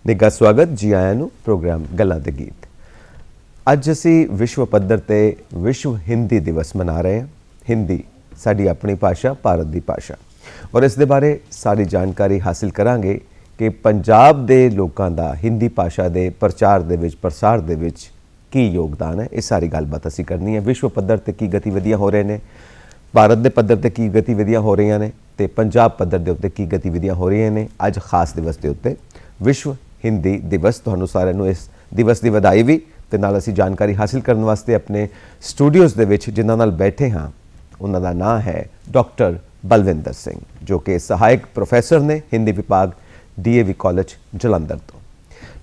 ਨਿੱਘਾ ਸਵਾਗਤ ਜੀ ਆਇਆਂ ਨੂੰ ਪ੍ਰੋਗਰਾਮ ਗੱਲਾਂ ਦੇ ਗੀਤ। ਅੱਜ ਅਸੀਂ ਵਿਸ਼ਵ ਪੱਧਰ ਤੇ ਵਿਸ਼ਵ ਹਿੰਦੀ ਦਿਵਸ ਮਨਾ ਰਹੇ ਹਾਂ। ਹਿੰਦੀ ਸਾਡੀ ਆਪਣੀ ਭਾਸ਼ਾ, ਭਾਰਤ ਦੀ ਭਾਸ਼ਾ, ਔਰ ਇਸ ਦੇ ਬਾਰੇ ਸਾਰੀ ਜਾਣਕਾਰੀ ਹਾਸਿਲ ਕਰਾਂਗੇ ਕਿ ਪੰਜਾਬ ਦੇ ਲੋਕਾਂ ਦਾ ਹਿੰਦੀ ਭਾਸ਼ਾ ਦੇ ਪ੍ਰਚਾਰ ਦੇ ਵਿੱਚ, ਪ੍ਰਸਾਰ ਦੇ ਵਿੱਚ ਕੀ ਯੋਗਦਾਨ ਹੈ। ਇਹ ਸਾਰੀ ਗੱਲਬਾਤ ਅਸੀਂ ਕਰਨੀ ਹੈ। ਵਿਸ਼ਵ ਪੱਧਰ ਤੇ ਕੀ ਗਤੀਵਿਧੀਆਂ ਹੋ ਰਹੇ ਨੇ, ਭਾਰਤ ਦੇ ਪੱਧਰ ਤੇ ਕੀ ਗਤੀਵਿਧੀਆਂ ਹੋ ਰਹੀਆਂ ਨੇ ਤੇ ਪੰਜਾਬ ਪੱਧਰ ਦੇ ਉੱਤੇ ਕੀ ਗਤੀਵਿਧੀਆਂ ਹੋ ਰਹੀਆਂ ਨੇ। ਅੱਜ ਖਾਸ ਦਿਵਸ ਦੇ ਉੱਤੇ ਵਿਸ਼ਵ ਹਿੰਦੀ ਦਿਵਸ, ਤੁਹਾਨੂੰ ਸਾਰਿਆਂ ਨੂੰ ਇਸ ਦਿਵਸ ਦੀ ਵਧਾਈ ਵੀ ਤੇ ਨਾਲ ਅਸੀਂ ਜਾਣਕਾਰੀ ਹਾਸਿਲ ਕਰਨ ਵਾਸਤੇ ਆਪਣੇ ਸਟੂਡੀਓਜ਼ ਦੇ ਵਿੱਚ ਜਿਨ੍ਹਾਂ ਨਾਲ ਬੈਠੇ ਹਾਂ ਉਹਨਾਂ ਦਾ ਨਾਮ ਹੈ ਡਾਕਟਰ ਬਲਵਿੰਦਰ ਸਿੰਘ, ਜੋ ਕਿ ਸਹਾਇਕ ਪ੍ਰੋਫੈਸਰ ਨੇ ਹਿੰਦੀ ਵਿਭਾਗ DAV ਕਾਲਜ ਜਲੰਧਰ ਤੋਂ।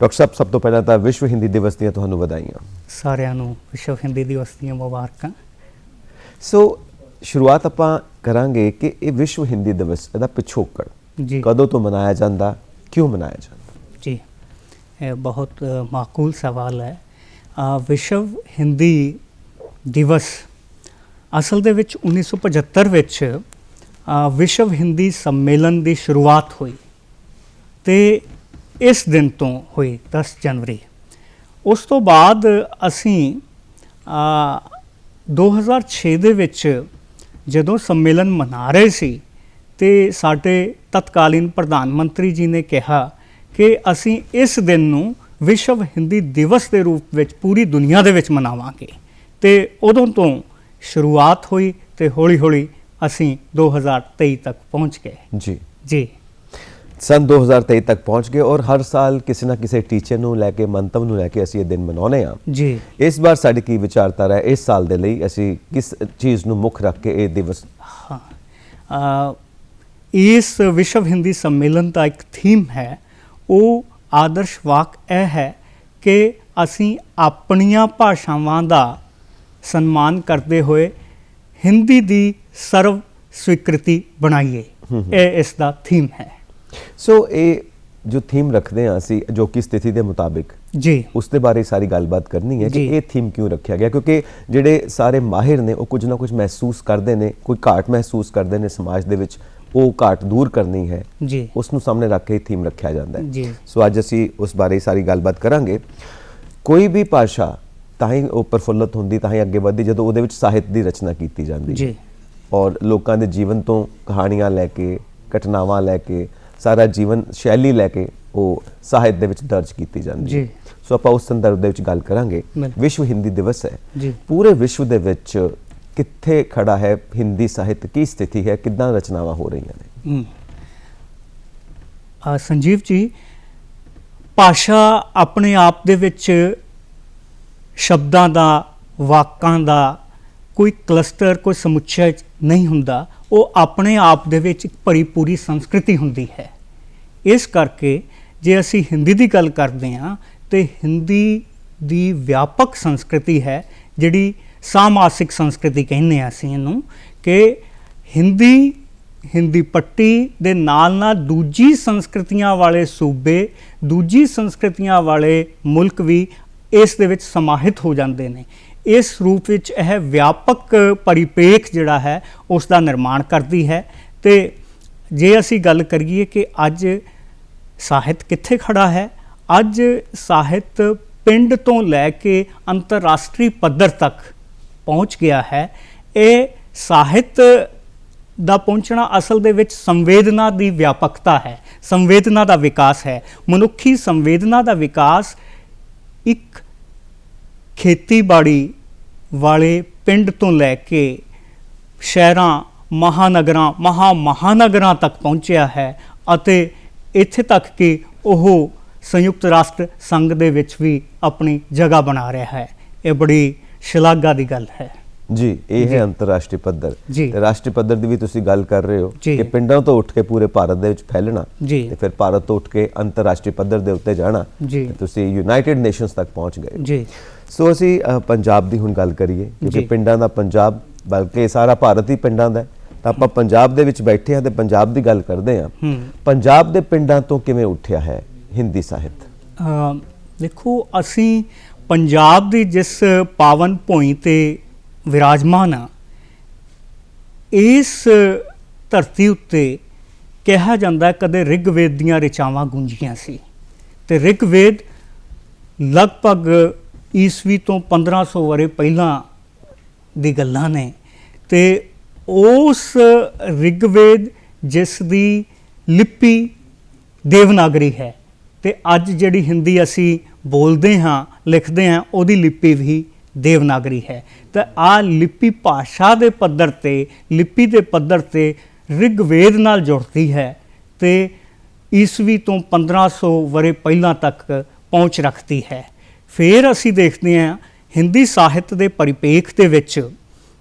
ਡਾਕਟਰ ਸਾਹਿਬ, ਸਭ ਤੋਂ ਪਹਿਲਾਂ ਤਾਂ ਵਿਸ਼ਵ ਹਿੰਦੀ ਦਿਵਸ ਦੀਆਂ ਤੁਹਾਨੂੰ ਵਧਾਈਆਂ। ਸਾਰਿਆਂ ਨੂੰ ਵਿਸ਼ਵ ਹਿੰਦੀ ਦਿਵਸ ਦੀਆਂ ਮੁਬਾਰਕਾਂ। ਸੋ ਸ਼ੁਰੂਆਤ ਆਪਾਂ ਕਰਾਂਗੇ ਕਿ ਇਹ ਵਿਸ਼ਵ ਹਿੰਦੀ ਦਿਵਸ, ਇਹਦਾ ਪਿਛੋਕੜ ਕਦੋਂ ਤੋਂ ਮਨਾਇਆ ਜਾਂਦਾ, ਕਿਉਂ ਮਨਾਇਆ ਜਾਂਦਾ? ਜੀ, ਇਹ ਬਹੁਤ ਮਾਕੂਲ ਸਵਾਲ ਹੈ। ਵਿਸ਼ਵ ਹਿੰਦੀ ਦਿਵਸ ਅਸਲ ਦੇ ਵਿੱਚ 1975 ਵਿੱਚ ਵਿਸ਼ਵ ਹਿੰਦੀ ਸੰਮੇਲਨ ਦੀ ਸ਼ੁਰੂਆਤ ਹੋਈ ਤੇ ਇਸ ਦਿਨ ਤੋਂ ਹੋਈ 10 ਜਨਵਰੀ। ਉਸ ਤੋਂ ਬਾਅਦ ਅਸੀਂ 2006 ਦੇ ਵਿੱਚ ਜਦੋਂ ਸੰਮੇਲਨ ਮਨਾ ਰਹੇ ਸੀ ਤੇ ਸਾਡੇ ਤਤਕਾਲੀਨ ਪ੍ਰਧਾਨ ਮੰਤਰੀ ਜੀ ਨੇ ਕਿਹਾ ਕਿ ਅਸੀਂ ਇਸ ਦਿਨ ਨੂੰ ਵਿਸ਼ਵ ਹਿੰਦੀ ਦਿਵਸ ਦੇ ਰੂਪ ਵਿੱਚ ਪੂਰੀ ਦੁਨੀਆ ਦੇ ਵਿੱਚ ਮਨਾਵਾਂਗੇ ਤੇ ਉਦੋਂ ਤੋਂ ਸ਼ੁਰੂਆਤ ਹੋਈ ਤੇ ਹੌਲੀ ਹੌਲੀ ਅਸੀਂ 2023 ਤੱਕ ਪਹੁੰਚ ਗਏ। ਜੀ ਸਨ 2023 ਤੱਕ ਪਹੁੰਚ ਗਏ ਔਰ ਹਰ ਸਾਲ ਕਿਸੇ ਨਾ ਕਿਸੇ ਟੀਚੇ ਨੂੰ ਲੈ ਕੇ, ਮੰਤਵ ਨੂੰ ਲੈ ਕੇ ਅਸੀਂ ਇਹ ਦਿਨ ਮਨਾਉਂਦੇ ਹਾਂ। ਜੀ, ਇਸ ਵਾਰ ਸਾਡੀ ਕੀ ਵਿਚਾਰਧਾਰਾ ਹੈ ਇਸ ਸਾਲ ਦੇ ਲਈ? ਅਸੀਂ ਕਿਸ ਚੀਜ਼ ਨੂੰ ਮੁੱਖ ਰੱਖ ਕੇ ਇਹ ਦਿਵਸ? ਇਸ ਵਿਸ਼ਵ ਹਿੰਦੀ ਸੰਮੇਲਨ ਦਾ ਇੱਕ ਥੀਮ ਹੈ, ਉਹ ਆਦਰਸ਼ ਵਾਕ ਇਹ ਹੈ ਕਿ ਅਸੀਂ ਆਪਣੀਆਂ ਭਾਸ਼ਾਵਾਂ ਦਾ ਸਨਮਾਨ ਕਰਦੇ ਹੋਏ ਹਿੰਦੀ ਦੀ ਸਰਵ ਸਵੀਕ੍ਰਿਤੀ ਬਣਾਈਏ। ਇਹ ਇਸ ਦਾ ਥੀਮ ਹੈ। ਸੋ ਇਹ ਜੋ ਥੀਮ ਰੱਖਦੇ ਹਾਂ ਅਸੀਂ, ਜੋ ਕਿ ਸਥਿਤੀ ਦੇ ਮੁਤਾਬਿਕ, ਜੀ ਉਸ ਦੇ ਬਾਰੇ ਸਾਰੀ ਗੱਲਬਾਤ ਕਰਨੀ ਹੈ ਕਿ ਇਹ ਥੀਮ ਕਿਉਂ ਰੱਖਿਆ ਗਿਆ। ਕਿਉਂਕਿ ਜਿਹੜੇ ਸਾਰੇ ਮਾਹਿਰ ਨੇ ਉਹ ਕੁਝ ਨਾ ਕੁਝ ਮਹਿਸੂਸ ਕਰਦੇ ਨੇ, ਕੋਈ ਘਾਟ ਮਹਿਸੂਸ ਕਰਦੇ ਨੇ ਸਮਾਜ ਦੇ ਵਿੱਚ, ਉਹ ਘਾਟ ਦੂਰ ਕਰਨੀ ਹੈ, ਉਸ ਨੂੰ ਸਾਹਮਣੇ ਰੱਖ ਕੇ ਥੀਮ ਰੱਖਿਆ ਜਾਂਦਾ ਹੈ। ਸੋ ਅੱਜ ਅਸੀਂ ਉਸ ਬਾਰੇ ਸਾਰੀ ਗੱਲਬਾਤ ਕਰਾਂਗੇ। ਕੋਈ ਵੀ ਭਾਸ਼ਾ ਤਾਂ ਹੀ ਉਹ ਪ੍ਰਫੁੱਲਤ ਹੁੰਦੀ, ਤਾਂ ਹੀ ਅੱਗੇ ਵੱਧਦੀ ਜਦੋਂ ਉਹਦੇ ਵਿੱਚ ਸਾਹਿਤ ਦੀ ਰਚਨਾ ਕੀਤੀ ਜਾਂਦੀ ਔਰ ਲੋਕਾਂ ਦੇ ਜੀਵਨ ਤੋਂ ਕਹਾਣੀਆਂ ਲੈ ਕੇ, ਘਟਨਾਵਾਂ ਲੈ ਕੇ, ਸਾਰਾ ਜੀਵਨ ਸ਼ੈਲੀ ਲੈ ਕੇ ਉਹ ਸਾਹਿਤ ਦੇ ਵਿੱਚ ਦਰਜ ਕੀਤੀ ਜਾਂਦੀ ਹੈ। ਸੋ ਆਪਾਂ ਉਸ ਸੰਦਰਭ ਦੇ ਵਿੱਚ ਗੱਲ ਕਰਾਂਗੇ। ਵਿਸ਼ਵ ਹਿੰਦੀ ਦਿਵਸ ਹੈ, ਪੂਰੇ ਵਿਸ਼ਵ ਦੇ ਵਿੱਚ ਕਿੱਥੇ ਖੜਾ ਹੈ ਹਿੰਦੀ ਸਾਹਿਤ, ਕੀ ਸਥਿਤੀ ਹੈ, ਕਿੱਦਾਂ ਰਚਨਾਵਾਂ ਹੋ ਰਹੀਆਂ ਨੇ? ਸੰਜੀਵ ਜੀ, ਭਾਸ਼ਾ ਆਪਣੇ ਆਪ ਦੇ ਵਿੱਚ ਸ਼ਬਦਾਂ ਦਾ, ਵਾਕਾਂ ਦਾ ਕੋਈ ਕਲਸਟਰ, ਕੋਈ ਸਮੁੱਚਾ ਨਹੀਂ ਹੁੰਦਾ। ਉਹ ਆਪਣੇ ਆਪ ਦੇ ਵਿੱਚ ਇੱਕ ਭਰੀ ਪੂਰੀ ਸੰਸਕ੍ਰਿਤੀ ਹੁੰਦੀ ਹੈ। ਇਸ ਕਰਕੇ ਜੇ ਅਸੀਂ ਹਿੰਦੀ ਦੀ ਗੱਲ ਕਰਦੇ ਹਾਂ ਤੇ ਹਿੰਦੀ ਦੀ ਵਿਆਪਕ ਸੰਸਕ੍ਰਿਤੀ ਹੈ, ਜਿਹੜੀ ਸਾਮਾਸਿਕ ਸੰਸਕ੍ਰਿਤੀ ਕਹਿੰਦੇ ਹਾਂ ਅਸੀਂ ਇਹਨੂੰ, ਕਿ ਹਿੰਦੀ ਪੱਟੀ ਦੇ ਨਾਲ ਨਾਲ ਦੂਜੀ ਸੰਸਕ੍ਰਿਤੀਆਂ ਵਾਲੇ ਸੂਬੇ, ਦੂਜੀ ਸੰਸਕ੍ਰਿਤੀਆਂ ਵਾਲੇ ਮੁਲਕ ਵੀ ਇਸ ਦੇ ਵਿੱਚ ਸਮਾਹਿਤ ਹੋ ਜਾਂਦੇ ਨੇ। ਇਸ ਰੂਪ ਵਿੱਚ ਇਹ ਵਿਆਪਕ ਪਰਿਪੇਖ ਜਿਹੜਾ ਹੈ ਉਸ ਦਾ ਨਿਰਮਾਣ ਕਰਦੀ ਹੈ। ਤੇ ਜੇ ਅਸੀਂ ਗੱਲ ਕਰੀਏ ਕਿ ਅੱਜ ਸਾਹਿਤ ਕਿੱਥੇ ਖੜਾ ਹੈ, ਅੱਜ ਸਾਹਿਤ ਪਿੰਡ ਤੋਂ ਲੈ ਕੇ ਅੰਤਰਰਾਸ਼ਟਰੀ ਪੱਧਰ ਤੱਕ ਪਹੁੰਚ ਗਿਆ ਹੈ। ਇਹ ਸਾਹਿਤ ਦਾ ਪਹੁੰਚਣਾ ਅਸਲ ਦੇ ਵਿੱਚ ਸੰਵੇਦਨਾ ਦੀ ਵਿਆਪਕਤਾ ਹੈ, ਸੰਵੇਦਨਾ ਦਾ ਵਿਕਾਸ ਹੈ। ਮਨੁੱਖੀ ਸੰਵੇਦਨਾ ਦਾ ਵਿਕਾਸ ਇੱਕ ਖੇਤੀਬਾੜੀ ਵਾਲੇ ਪਿੰਡ ਤੋਂ ਲੈ ਕੇ ਸ਼ਹਿਰਾਂ, ਮਹਾਨਗਰਾਂ ਤੱਕ ਪਹੁੰਚਿਆ ਹੈ ਅਤੇ ਇੱਥੇ ਤੱਕ ਕਿ ਉਹ ਸੰਯੁਕਤ ਰਾਸ਼ਟਰ ਸੰਘ ਦੇ ਵਿੱਚ ਵੀ ਆਪਣੀ ਜਗ੍ਹਾ ਬਣਾ ਰਿਹਾ ਹੈ। ਇਹ ਬੜੀ ਸ਼ਲਾਘਾ ਦੀ ਗੱਲ ਹੈ। ਜੀ, ਇਹ ਹੈ ਅੰਤਰਰਾਸ਼ਟਰੀ ਪੱਧਰ। ਤੇ ਰਾਸ਼ਟਰੀ ਪੱਧਰ ਦੀ ਵੀ ਤੁਸੀਂ ਗੱਲ ਕਰ ਰਹੇ ਹੋ ਕਿ ਪਿੰਡਾਂ ਤੋਂ ਉੱਠ ਕੇ ਪੂਰੇ ਭਾਰਤ ਦੇ ਵਿੱਚ ਫੈਲਣਾ ਤੇ ਫਿਰ ਭਾਰਤ ਤੋਂ ਉੱਠ ਕੇ ਅੰਤਰਰਾਸ਼ਟਰੀ ਪੱਧਰ ਦੇ ਉੱਤੇ ਜਾਣਾ, ਤੁਸੀਂ ਯੂਨਾਈਟਿਡ ਨੇਸ਼ਨਸ ਤੱਕ ਪਹੁੰਚ ਗਏ। ਸੋ ਅਸੀਂ ਪੰਜਾਬ ਦੀ ਹੁਣ ਗੱਲ ਕਰੀਏ, ਕਿਉਂਕਿ ਪਿੰਡਾਂ ਦਾ ਪੰਜਾਬ, ਬਲਕਿ ਸਾਰਾ ਭਾਰਤ ਹੀ ਪਿੰਡਾਂ ਦਾ, ਤਾਂ ਆਪਾਂ ਪੰਜਾਬ ਦੇ ਵਿੱਚ ਬੈਠੇ ਹਾਂ ਤੇ ਪੰਜਾਬ ਦੀ ਗੱਲ ਕਰਦੇ ਹਾਂ। ਪੰਜਾਬ ਦੇ ਪਿੰਡਾਂ ਤੋਂ ਕਿਵੇਂ ਉੱਠਿਆ ਹੈ ਹਿੰਦੀ ਸਾਹਿਤ? ਦੇਖੋ, ਅਸੀਂ ਪੰਜਾਬ ਦੀ ਜਿਸ ਪਾਵਨ ਭੂਮੀ ਤੇ ਵਿਰਾਜਮਾਨ ਆ, ਇਸ ਧਰਤੀ ਉੱਤੇ ਕਿਹਾ ਜਾਂਦਾ ਕਦੇ ਰਿਗਵੇਦ ਦੀਆਂ ਰਿਚਾਵਾਂ ਗੂੰਜੀਆਂ ਸੀ ਤੇ ਰਿਗਵੇਦ ਲਗਭਗ ਈਸਵੀ ਤੋਂ 1500 ਵਰੇ ਪਹਿਲਾਂ ਦੀ ਗੱਲਾਂ ਨੇ। ਤੇ ਉਸ ਰਿਗਵੇਦ ਜਿਸ ਦੀ ਲਿਪੀ ਦੇਵਨਾਗਰੀ ਹੈ, ਤੇ ਅੱਜ ਜਿਹੜੀ ਹਿੰਦੀ ਅਸੀਂ ਬੋਲਦੇ ਹਾਂ ਲਿਖਦੇ ਹਾਂ ਉਹਦੀ ਲਿਪੀ ਵੀ ਦੇਵਨਾਗਰੀ ਹੈ। ਤਾਂ ਆ ਲਿਪੀ ਭਾਸ਼ਾ ਦੇ ਪੱਧਰ ਤੇ, ਲਿਪੀ ਦੇ ਪੱਧਰ ਤੇ ਰਿਗਵੇਦ ਨਾਲ ਜੁੜਦੀ ਹੈ ਤੇ ਈਸਵੀ ਤੋਂ 1500 ਵਰੇ ਪਹਿਲਾਂ ਤੱਕ ਪਹੁੰਚ ਰੱਖਦੀ ਹੈ। ਫਿਰ ਅਸੀਂ ਦੇਖਦੇ ਹਾਂ ਹਿੰਦੀ ਸਾਹਿਤ ਦੇ ਪਰਿਪੇਖ ਦੇ ਵਿੱਚ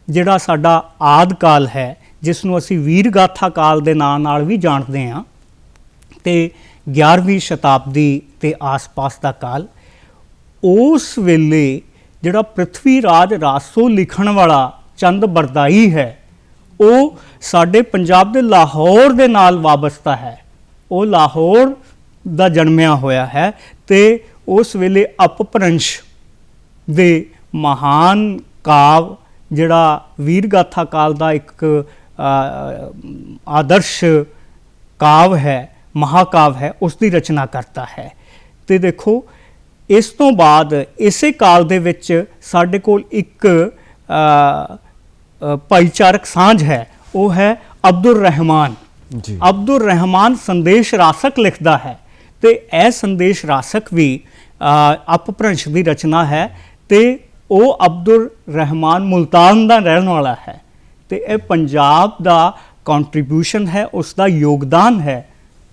ਜਿਹੜਾ ਸਾਡਾ ਆਦਿ ਕਾਲ ਹੈ, ਜਿਸ ਨੂੰ ਅਸੀਂ ਵੀਰ ਗਾਥਾ ਕਾਲ ਦੇ ਨਾਂ ਨਾਲ ਵੀ ਜਾਣਦੇ ਹਾਂ, ਤੇ 11ਵੀਂ ਸ਼ਤਾਬਦੀ ਦੇ ਆਸ-ਪਾਸ ਦਾ ਕਾਲ, ਉਸ ਵੇਲੇ ਜਿਹੜਾ ਪ੍ਰਿਥਵੀ ਰਾਜ ਰਾਸੋ ਲਿਖਣ ਵਾਲਾ ਚੰਦ ਬਰਦਾਈ ਹੈ, ਉਹ ਸਾਡੇ ਪੰਜਾਬ ਦੇ ਲਾਹੌਰ ਦੇ ਨਾਲ ਵਾਬਸਤਾ ਹੈ। ਉਹ ਲਾਹੌਰ ਦਾ ਜਨਮਿਆ ਹੋਇਆ ਹੈ ਤੇ ਉਸ ਵੇਲੇ ਅਪਭ੍ਰੰਸ਼ ਦੇ ਮਹਾਨ ਕਾਵ ਜਿਹੜਾ ਵੀਰ ਗਾਥਾ ਕਾਲ ਦਾ ਇੱਕ ਆਦਰਸ਼ ਕਾਵ ਹੈ, ਮਹਾਕਾਵ ਹੈ, ਉਸ ਦੀ ਰਚਨਾ ਕਰਤਾ ਹੈ। ਤੇ ਦੇਖੋ ਇਸ ਤੋਂ ਬਾਅਦ ਇਸੇ ਕਾਲ ਦੇ ਵਿੱਚ ਸਾਡੇ ਕੋਲ ਇੱਕ ਭਾਈਚਾਰਕ ਸਾਂਝ ਹੈ, ਉਹ ਹੈ ਅਬਦੁਰ ਰਹਿਮਾਨ ਜੀ। ਅਬਦੁਰ ਰਹਿਮਾਨ ਸੰਦੇਸ਼ ਰਾਸਕ ਲਿਖਦਾ ਹੈ ਤੇ ਇਹ ਸੰਦੇਸ਼ ਰਾਸਕ ਵੀ ਅਪਭ੍ਰੰਸ਼ ਦੀ ਰਚਨਾ ਹੈ ਤੇ ਉਹ ਅਬਦੁਰ ਰਹਿਮਾਨ ਮੁਲਤਾਨ ਦਾ ਰਹਿਣ ਵਾਲਾ ਹੈ ਤੇ ਇਹ ਪੰਜਾਬ ਦਾ ਕੰਟਰੀਬਿਊਸ਼ਨ ਹੈ, ਉਸ ਦਾ ਯੋਗਦਾਨ ਹੈ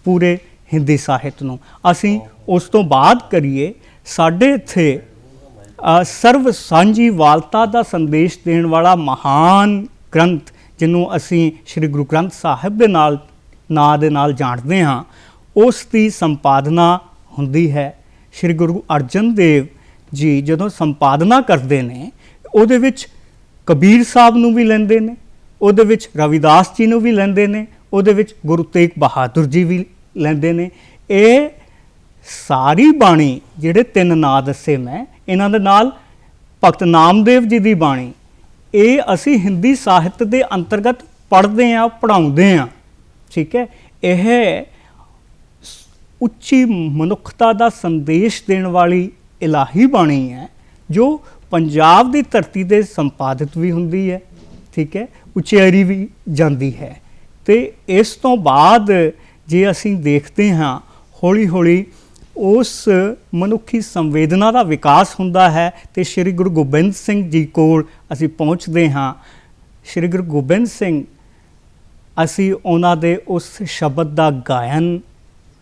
ਪੂਰੇ ਹਿੰਦੀ ਸਾਹਿਤ ਨੂੰ। ਅਸੀਂ ਉਸ ਤੋਂ ਬਾਅਦ ਕਰੀਏ, ਸਾਡੇ ਇੱਥੇ ਸਰਵ ਸਾਂਝੀ ਵਾਲਤਾ ਦਾ ਸੰਦੇਸ਼ ਦੇਣ ਵਾਲਾ ਮਹਾਨ ਗ੍ਰੰਥ, ਜਿਹਨੂੰ ਅਸੀਂ ਸ਼੍ਰੀ ਗੁਰੂ ਗ੍ਰੰਥ ਸਾਹਿਬ ਦੇ ਨਾਂ ਦੇ ਨਾਲ ਜਾਣਦੇ ਹਾਂ, ਉਸ ਦੀ ਸੰਪਾਦਨਾ ਹੁੰਦੀ ਹੈ। ਸ਼੍ਰੀ ਗੁਰੂ ਅਰਜਨ ਦੇਵ ਜੀ ਜਦੋਂ ਸੰਪਾਦਨਾ ਕਰਦੇ ਨੇ, ਉਹਦੇ ਵਿੱਚ ਕਬੀਰ ਸਾਹਿਬ ਨੂੰ ਵੀ ਲੈਂਦੇ ਨੇ, ਉਹਦੇ ਵਿੱਚ ਰਵਿਦਾਸ ਜੀ ਨੂੰ ਵੀ ਲੈਂਦੇ ਨੇ, ਉਹਦੇ ਵਿੱਚ ਗੁਰੂ ਤੇਗ ਬਹਾਦਰ ਜੀ ਵੀ ਲੈਂਦੇ ਨੇ। ਇਹ ਸਾਰੀ ਬਾਣੀ, ਜਿਹੜੇ 3 ਨਾਂ ਦੱਸੇ ਮੈਂ, ਇਹਨਾਂ ਦੇ ਨਾਲ ਭਗਤ ਨਾਮਦੇਵ ਜੀ ਦੀ ਬਾਣੀ, ਇਹ ਅਸੀਂ ਹਿੰਦੀ ਸਾਹਿਤ ਦੇ ਅੰਤਰਗਤ ਪੜ੍ਹਦੇ ਹਾਂ, ਪੜ੍ਹਾਉਂਦੇ ਹਾਂ। ਠੀਕ ਹੈ, ਇਹ ਉੱਚੀ ਮਨੁੱਖਤਾ ਦਾ ਸੰਦੇਸ਼ ਦੇਣ ਵਾਲੀ ਇਲਾਹੀ ਬਾਣੀ ਹੈ, ਜੋ ਪੰਜਾਬ ਦੀ ਧਰਤੀ 'ਤੇ ਸੰਪਾਦਿਤ ਵੀ ਹੁੰਦੀ ਹੈ। ਠੀਕ ਹੈ, ਉਚਾਰੀ ਵੀ ਜਾਂਦੀ ਹੈ। ਤੇ ਇਸ ਤੋਂ ਬਾਅਦ ਜੇ ਅਸੀਂ ਦੇਖਦੇ ਹਾਂ, ਹੌਲੀ ਹੌਲੀ ਉਸ ਮਨੁੱਖੀ ਸੰਵੇਦਨਾ ਦਾ ਵਿਕਾਸ ਹੁੰਦਾ ਹੈ ਤੇ ਸ਼੍ਰੀ ਗੁਰੂ ਗੋਬਿੰਦ ਸਿੰਘ ਜੀ ਕੋਲ ਅਸੀਂ ਪਹੁੰਚਦੇ ਹਾਂ। ਸ਼੍ਰੀ ਗੁਰੂ ਗੋਬਿੰਦ ਸਿੰਘ, ਅਸੀਂ ਉਹਨਾਂ ਦੇ ਉਸ ਸ਼ਬਦ ਦਾ ਗਾਇਨ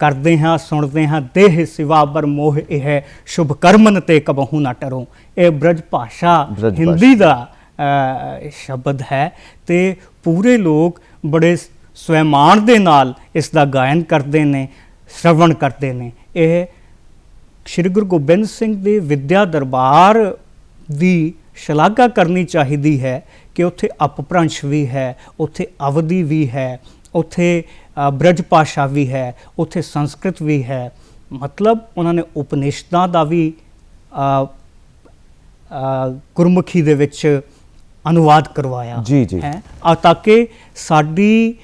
ਕਰਦੇ ਹਾਂ, ਸੁਣਦੇ ਹਾਂ, ਦੇਹ ਸਿਵਾ ਬਰ ਮੋਹ ਇਹ ਸ਼ੁਭ ਕਰਮਨ ਤੇ ਕਬਹੂ ਨਾ ਟਰੋ। ਇਹ ਬ੍ਰਜ ਭਾਸ਼ਾ ਹਿੰਦੀ ਦਾ ਸ਼ਬਦ ਹੈ ਤੇ ਪੂਰੇ ਲੋਕ ਬੜੇ ਸਵੈਮਾਨ ਦੇ ਨਾਲ ਇਸ ਦਾ ਗਾਇਨ ਕਰਦੇ ਨੇ, ਸ਼ਰਵਣ ਕਰਦੇ ਨੇ। ਇਹ ਸ਼੍ਰੀ ਗੁਰੂ ਗੋਬਿੰਦ ਸਿੰਘ ਦੇ ਵਿਦਿਆ ਦਰਬਾਰ ਦੀ ਸ਼ਲਾਘਾ ਕਰਨੀ ਚਾਹੀਦੀ ਹੈ ਕਿ ਉੱਥੇ ਅਪਭ੍ਰੰਸ਼ ਵੀ ਹੈ, ਉੱਥੇ ਅਵਧੀ ਵੀ ਹੈ, ਉੱਥੇ ਬ੍ਰਜ ਭਾਸ਼ਾ ਵੀ ਹੈ, ਉੱਥੇ ਸੰਸਕ੍ਰਿਤ ਵੀ ਹੈ। ਮਤਲਬ ਉਹਨਾਂ ਨੇ ਉਪਨਿਸ਼ਦਾਂ ਦਾ ਵੀ ਗੁਰਮੁਖੀ ਦੇ ਵਿੱਚ ਅਨੁਵਾਦ ਕਰਵਾਇਆ ਹੈ, ਤਾਂ ਕਿ ਸਾਡੀ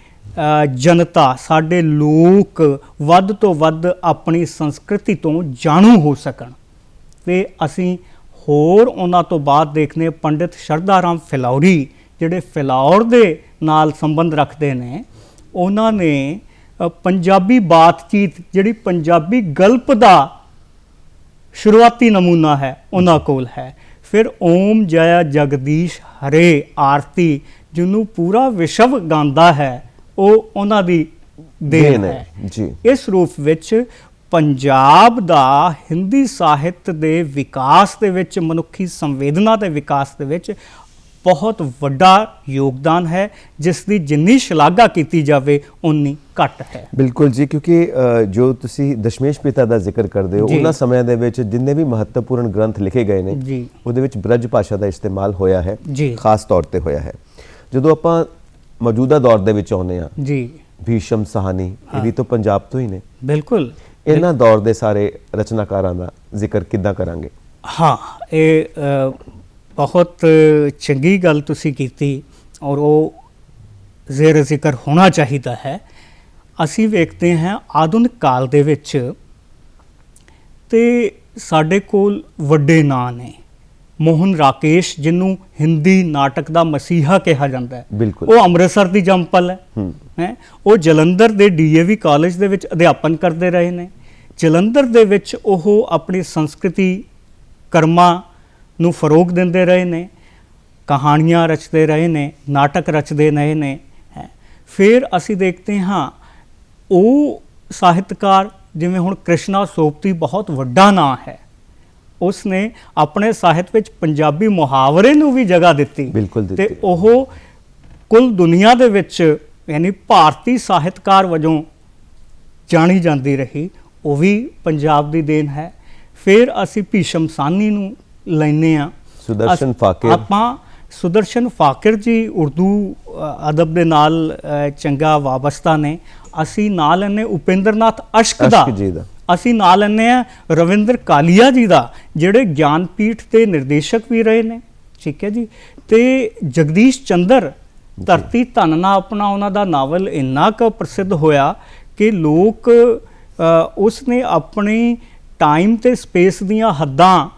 ਜਨਤਾ, ਸਾਡੇ ਲੋਕ ਵੱਧ ਤੋਂ ਵੱਧ ਆਪਣੀ ਸੰਸਕ੍ਰਿਤੀ ਤੋਂ ਜਾਣੂ ਹੋ ਸਕਣ। ਤੇ ਅਸੀਂ ਹੋਰ ਉਹਨਾਂ ਤੋਂ ਬਾਅਦ ਦੇਖਦੇ ਪੰਡਿਤ ਸ਼ਰਧਾ ਰਾਮ ਫਿਲੌਰੀ, ਜਿਹੜੇ ਫਿਲੌਰ ਦੇ ਨਾਲ ਸੰਬੰਧ ਰੱਖਦੇ ਨੇ, ਉਹਨਾਂ ਨੇ ਪੰਜਾਬੀ ਬਾਤਚੀਤ, ਜਿਹੜੀ ਪੰਜਾਬੀ ਗਲਪ ਦਾ ਸ਼ੁਰੂਆਤੀ ਨਮੂਨਾ ਹੈ, ਉਹਨਾਂ ਕੋਲ ਹੈ। ਫਿਰ ਓਮ ਜਯਾ ਜਗਦੀਸ਼ ਹਰੇ ਆਰਤੀ, ਜਿਹਨੂੰ ਪੂਰਾ ਵਿਸ਼ਵ ਗਾਉਂਦਾ ਹੈ, ਉਹ ਉਹਨਾਂ ਦੀ ਦੇਣ ਹੈ ਜੀ। ਇਸ ਰੂਪ ਵਿੱਚ ਪੰਜਾਬ ਦਾ ਹਿੰਦੀ ਸਾਹਿਤ ਦੇ ਵਿਕਾਸ ਦੇ ਵਿੱਚ, ਮਨੁੱਖੀ ਸੰਵੇਦਨਾ ਦੇ ਵਿਕਾਸ ਦੇ ਵਿੱਚ ਬਹੁਤ ਵੱਡਾ ਯੋਗਦਾਨ ਹੈ, ਜਿਸ ਦੀ ਜਿੰਨੀ ਸ਼ਲਾਘਾ ਕੀਤੀ ਜਾਵੇ ਉਨੀ ਘੱਟ ਹੈ। ਬਿਲਕੁਲ ਜੀ, ਕਿਉਂਕਿ ਜੋ ਤੁਸੀਂ ਦਸ਼ਮੇਸ਼ ਪਿਤਾ ਦਾ ਜ਼ਿਕਰ ਕਰਦੇ ਹੋ, ਉਹਨਾਂ ਸਮਿਆਂ ਦੇ ਵਿੱਚ ਜਿੰਨੇ ਵੀ ਮਹੱਤਵਪੂਰਨ ਗ੍ਰੰਥ ਲਿਖੇ ਗਏ ਨੇ, ਉਹਦੇ ਵਿੱਚ ਬ੍ਰਜ ਭਾਸ਼ਾ ਦਾ ਇਸਤੇਮਾਲ ਹੋਇਆ ਹੈ, ਖਾਸ ਤੌਰ ਤੇ ਹੋਇਆ ਹੈ। ਜਦੋਂ ਆਪਾਂ ਮੌਜੂਦਾ ਦੌਰ ਦੇ ਵਿੱਚ ਆਉਂਦੇ ਹਾਂ ਜੀ, ਭੀਸ਼ਮ ਸਾਹਨੀ, ਇਹ ਵੀ ਤਾਂ ਪੰਜਾਬ ਤੋਂ ਹੀ ਨੇ। ਬਿਲਕੁਲ, ਇਹਨਾਂ ਦੌਰ ਦੇ ਸਾਰੇ ਰਚਨਾਕਾਰਾਂ ਦਾ ਜ਼ਿਕਰ ਕਿੱਦਾਂ ਕਰਾਂਗੇ? ਹਾਂ, ਇਹ ਬਹੁਤ ਚੰਗੀ ਗੱਲ ਤੁਸੀਂ ਕੀਤੀ ਔਰ ਉਹ ਜ਼ੇਰ ਜ਼ਿਕਰ ਹੋਣਾ ਚਾਹੀਦਾ ਹੈ। ਅਸੀਂ ਵੇਖਦੇ ਹਾਂ ਆਧੁਨਿਕ ਕਾਲ ਦੇ ਵਿੱਚ ਤੇ ਸਾਡੇ ਕੋਲ ਵੱਡੇ ਨਾਂ ਨੇ। ਮੋਹਨ ਰਾਕੇਸ਼, ਜਿਹਨੂੰ ਹਿੰਦੀ ਨਾਟਕ ਦਾ ਮਸੀਹਾ ਕਿਹਾ ਜਾਂਦਾ ਹੈ, ਬਿਲਕੁਲ। ਉਹ ਅੰਮ੍ਰਿਤਸਰ ਦੀ ਜੰਮਪਲ ਹੈ। ਉਹ ਜਲੰਧਰ ਦੇ DAV ਕਾਲਜ ਦੇ ਵਿੱਚ ਅਧਿਆਪਨ ਕਰਦੇ ਰਹੇ ਨੇ। ਜਲੰਧਰ ਦੇ ਵਿੱਚ ਉਹ ਆਪਣੀ ਸੰਸਕ੍ਰਿਤੀ ਕਰਮਾਂ ਨੂੰ ਫਰੋਗ ਦਿੰਦੇ ਰਹੇ ਨੇ, ਕਹਾਣੀਆਂ ਰਚਦੇ ਰਹੇ ਨੇ, ਨਾਟਕ ਰਚਦੇ ਰਹੇ ਨੇ। ਫਿਰ ਅਸੀਂ ਦੇਖਦੇ ਹਾਂ ਉਹ ਸਾਹਿਤਕਾਰ ਜਿਵੇਂ ਹੁਣ ਕ੍ਰਿਸ਼ਨਾ ਸੋਪਤੀ ਬਹੁਤ ਵੱਡਾ ਨਾਂ ਹੈ, ਉਸ ਨੇ ਆਪਣੇ ਸਾਹਿਤ ਵਿੱਚ ਪੰਜਾਬੀ ਮੁਹਾਵਰੇ ਨੂੰ ਵੀ ਜਗ੍ਹਾ ਦਿੱਤੀ। ਬਿਲਕੁਲ ਦਿੱਤੀ। ਤੇ ਉਹ ਕੁੱਲ ਦੁਨੀਆ ਦੇ ਵਿੱਚ ਯਾਨੀ ਭਾਰਤੀ ਸਾਹਿਤਕਾਰ ਵਜੋਂ ਜਾਣੀ ਜਾਂਦੀ ਰਹੀ, ਉਹ ਵੀ ਪੰਜਾਬ ਦੀ ਦੇਣ ਹੈ। ਫਿਰ ਅਸੀਂ ਭੀਸ਼ਮ ਸਾਹਨੀ ਨੂੰ ਲੈਂਦੇ ਹਾਂ। ਸੁਦਰਸ਼ਨ ਫਾਕਿਰ। ਆਪਾਂ ਸੁਦਰਸ਼ਨ ਫਾਕਿਰ ਜੀ ਉਰਦੂ ਅਦਬ ਦੇ ਨਾਲ ਚੰਗਾ ਵਾਬਸਤਾ ਨੇ। ਅਸੀਂ ਨਾਂ ਲੈਂਦੇ ਉਪਿੰਦਰਨਾਥ ਅਸ਼ਕ ਜੀ ਦਾ। ਅਸੀਂ ਨਾਂ ਲੈਂਦੇ ਹਾਂ ਰਵਿੰਦਰ ਕਾਲੀਆ ਜੀ ਦਾ, ਜਿਹੜੇ ਗਿਆਨਪੀਠ ਦੇ ਨਿਰਦੇਸ਼ਕ ਵੀ ਰਹੇ ਨੇ। ਠੀਕ ਹੈ ਜੀ। ਤੇ ਜਗਦੀਸ਼ ਚੰਦਰ ਧਰਤੀ ਧਨ ਨਾ ਆਪਣਾ, ਉਹਨਾਂ ਦਾ ਨਾਵਲ ਇੰਨਾ ਕੁ ਪ੍ਰਸਿੱਧ ਹੋਇਆ ਕਿ ਲੋਕ ਉਸ ਨੇ ਆਪਣੀ ਟਾਈਮ ਤੇ ਸਪੇਸ ਦੀਆਂ ਹੱਦਾਂ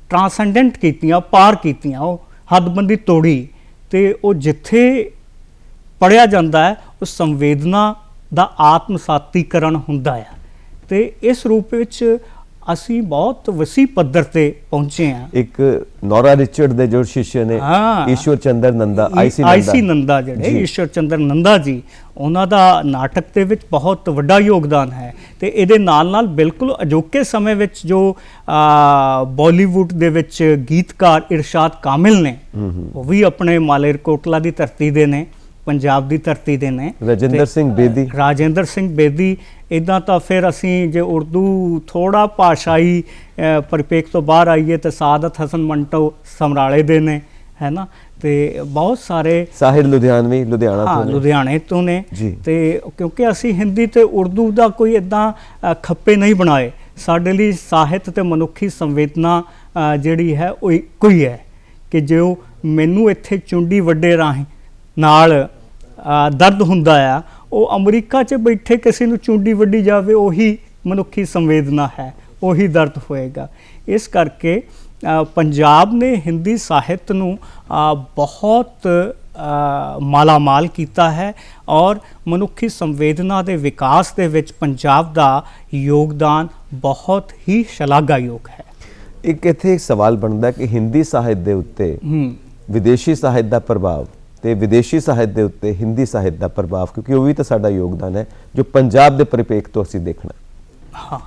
ਟਰਾਂਸੈਂਡੈਂਟ ਕੀਤੀਆਂ, ਪਾਰ ਕੀਤੀਆਂ, ਉਹ ਹੱਦਬੰਦੀ ਤੋੜੀ। ਤੇ ਉਹ ਜਿੱਥੇ ਪੜ੍ਹਿਆ ਜਾਂਦਾ ਹੈ ਉਹ ਸੰਵੇਦਨਾ ਦਾ ਆਤਮਸਾਤੀਕਰਨ ਹੁੰਦਾ ਹੈ। ਤੇ ਇਸ ਰੂਪ ਵਿੱਚ ਅਸੀਂ ਬਹੁਤ ਵਸੀ ਪੱਧਰ ਤੇ ਪਹੁੰਚੇ ਹਾਂ। ਇੱਕ ਨੌਰਾ ਰਿਚਰਡ ਦੇ ਜੋ ਸ਼ਿਸ਼ਯ ਨੇ, ਈਸ਼ਵਰ ਚੰਦਰ ਨੰਦਾ, ਆਈਸੀ ਨੰਦਾ, ਜਿਹੜੇ ਈਸ਼ਵਰ ਚੰਦਰ ਨੰਦਾ ਜੀ, ਉਹਨਾਂ ਦਾ ਨਾਟਕ ਦੇ ਵਿੱਚ ਬਹੁਤ ਵੱਡਾ ਯੋਗਦਾਨ ਹੈ। ਤੇ ਇਹਦੇ ਨਾਲ ਨਾਲ ਬਿਲਕੁਲ ਅਜੋਕੇ ਸਮੇਂ ਵਿੱਚ ਜੋ ਬਾਲੀਵੁੱਡ ਦੇ ਵਿੱਚ ਗੀਤਕਾਰ ਇਰਸ਼ਾਦ ਕਾਮਿਲ ਨੇ, ਉਹ ਵੀ ਆਪਣੇ ਮਾਲੇਰਕੋਟਲਾ ਦੀ ਧਰਤੀ ਦੇ ਨੇ, ਪੰਜਾਬ ਦੀ ਧਰਤੀ ਦੇ ਨੇ। ਰਾਜਿੰਦਰ ਸਿੰਘ ਬੇਦੀ। ਇੱਦਾਂ ਤਾਂ ਫਿਰ ਅਸੀਂ ਜੇ ਉਰਦੂ ਥੋੜ੍ਹਾ ਭਾਸ਼ਾਈ ਪਰਿਪੇਖ ਤੋਂ ਬਾਹਰ ਆਈਏ ਤਾਂ ਸਾਦਤ ਹਸਨ ਮੰਟੋ ਸਮਰਾਲੇ ਦੇ ਨੇ, ਹੈ ਨਾ। ਤੇ ਬਹੁਤ ਸਾਰੇ ਸਾਹਿਰ ਲੁਧਿਆਣਵੀ, ਲੁਧਿਆਣੇ ਤੋਂ ਨੇ। ਤੇ ਕਿਉਂਕਿ ਅਸੀਂ ਹਿੰਦੀ ਤੇ ਉਰਦੂ ਦਾ ਕੋਈ ਇੱਦਾਂ ਖੱਪੇ ਨਹੀਂ ਬਣਾਏ। ਸਾਡੇ ਲਈ ਸਾਹਿਤ ਤੇ ਮਨੁੱਖੀ ਸੰਵੇਦਨਾ ਜਿਹੜੀ ਹੈ ਉਹ ਇੱਕੋ ਹੀ ਹੈ ਕਿ ਜੋ ਮੈਨੂੰ ਇੱਥੇ ਚੁੰਡੀ ਵੱਡੇ ਰਾਹੀਂ ਨਾਲ ਦਰਦ ਹੁੰਦਾ ਆ, ਉਹ ਅਮਰੀਕਾ 'ਚ ਬੈਠੇ ਕਿਸੇ ਨੂੰ ਚੁੰਡੀ ਵੱਢੀ ਜਾਵੇ, ਉਹੀ ਮਨੁੱਖੀ ਸੰਵੇਦਨਾ ਹੈ, ਉਹੀ ਦਰਦ ਹੋਏਗਾ। ਇਸ ਕਰਕੇ ਪੰਜਾਬ ਨੇ ਹਿੰਦੀ ਸਾਹਿਤ ਨੂੰ ਬਹੁਤ ਮਾਲਾਮਾਲ ਕੀਤਾ ਹੈ ਔਰ ਮਨੁੱਖੀ ਸੰਵੇਦਨਾ ਦੇ ਵਿਕਾਸ ਦੇ ਵਿੱਚ ਪੰਜਾਬ ਦਾ ਯੋਗਦਾਨ ਬਹੁਤ ਹੀ ਸ਼ਲਾਘਾਯੋਗ ਹੈ। ਇੱਕ ਇੱਥੇ ਸਵਾਲ ਬਣਦਾ ਕਿ ਹਿੰਦੀ ਸਾਹਿਤ ਦੇ ਉੱਤੇ ਵਿਦੇਸ਼ੀ ਸਾਹਿਤ ਦਾ ਪ੍ਰਭਾਵ ਤੇ ਵਿਦੇਸ਼ੀ ਸਾਹਿਤ ਦੇ ਉੱਤੇ ਹਿੰਦੀ ਸਾਹਿਤ ਦਾ ਪ੍ਰਭਾਵ, ਕਿਉਂਕਿ ਉਹ ਵੀ ਤਾਂ ਸਾਡਾ ਯੋਗਦਾਨ ਹੈ ਜੋ ਪੰਜਾਬ ਦੇ ਪਰਿਪੇਖ ਤੋਂ ਅਸੀਂ ਦੇਖਣਾ। ਹਾਂ,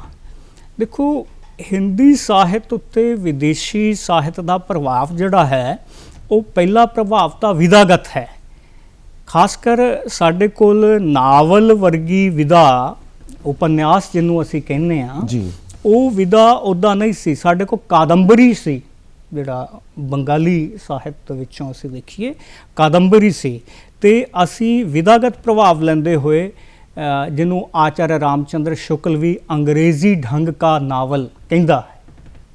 ਦੇਖੋ, ਹਿੰਦੀ ਸਾਹਿਤ ਉੱਤੇ ਵਿਦੇਸ਼ੀ ਸਾਹਿਤ ਦਾ ਪ੍ਰਭਾਵ ਜਿਹੜਾ ਹੈ ਉਹ ਪਹਿਲਾ ਪ੍ਰਭਾਵ ਤਾਂ ਵਿਧਾਗਤ ਹੈ। ਖਾਸ ਕਰ ਸਾਡੇ ਕੋਲ ਨਾਵਲ ਵਰਗੀ ਵਿਧਾ, ਉਪਨਿਆਸ ਜਿਹਨੂੰ ਅਸੀਂ ਕਹਿੰਦੇ ਹਾਂ ਜੀ, ਉਹ ਵਿਧਾ ਉੱਦਾਂ ਨਹੀਂ ਸੀ। ਸਾਡੇ ਕੋਲ ਕਾਦੰਬਰੀ ਸੀ, ਜਿਹੜਾ ਬੰਗਾਲੀ ਸਾਹਿਤ ਵਿੱਚੋਂ ਅਸੀਂ ਦੇਖੀਏ ਕਾਦੰਬਰੀ ਸੀ। ਤੇ ਅਸੀਂ ਵਿਧਾਗਤ ਪ੍ਰਭਾਵ ਲੈਂਦੇ ਹੋਏ ਜਿਹਨੂੰ ਆਚਾਰਿਆ ਰਾਮਚੰਦਰ ਸ਼ੁਕਲ ਵੀ ਅੰਗਰੇਜ਼ੀ ਢੰਗ ਕਾ ਨਾਵਲ ਕਹਿੰਦਾ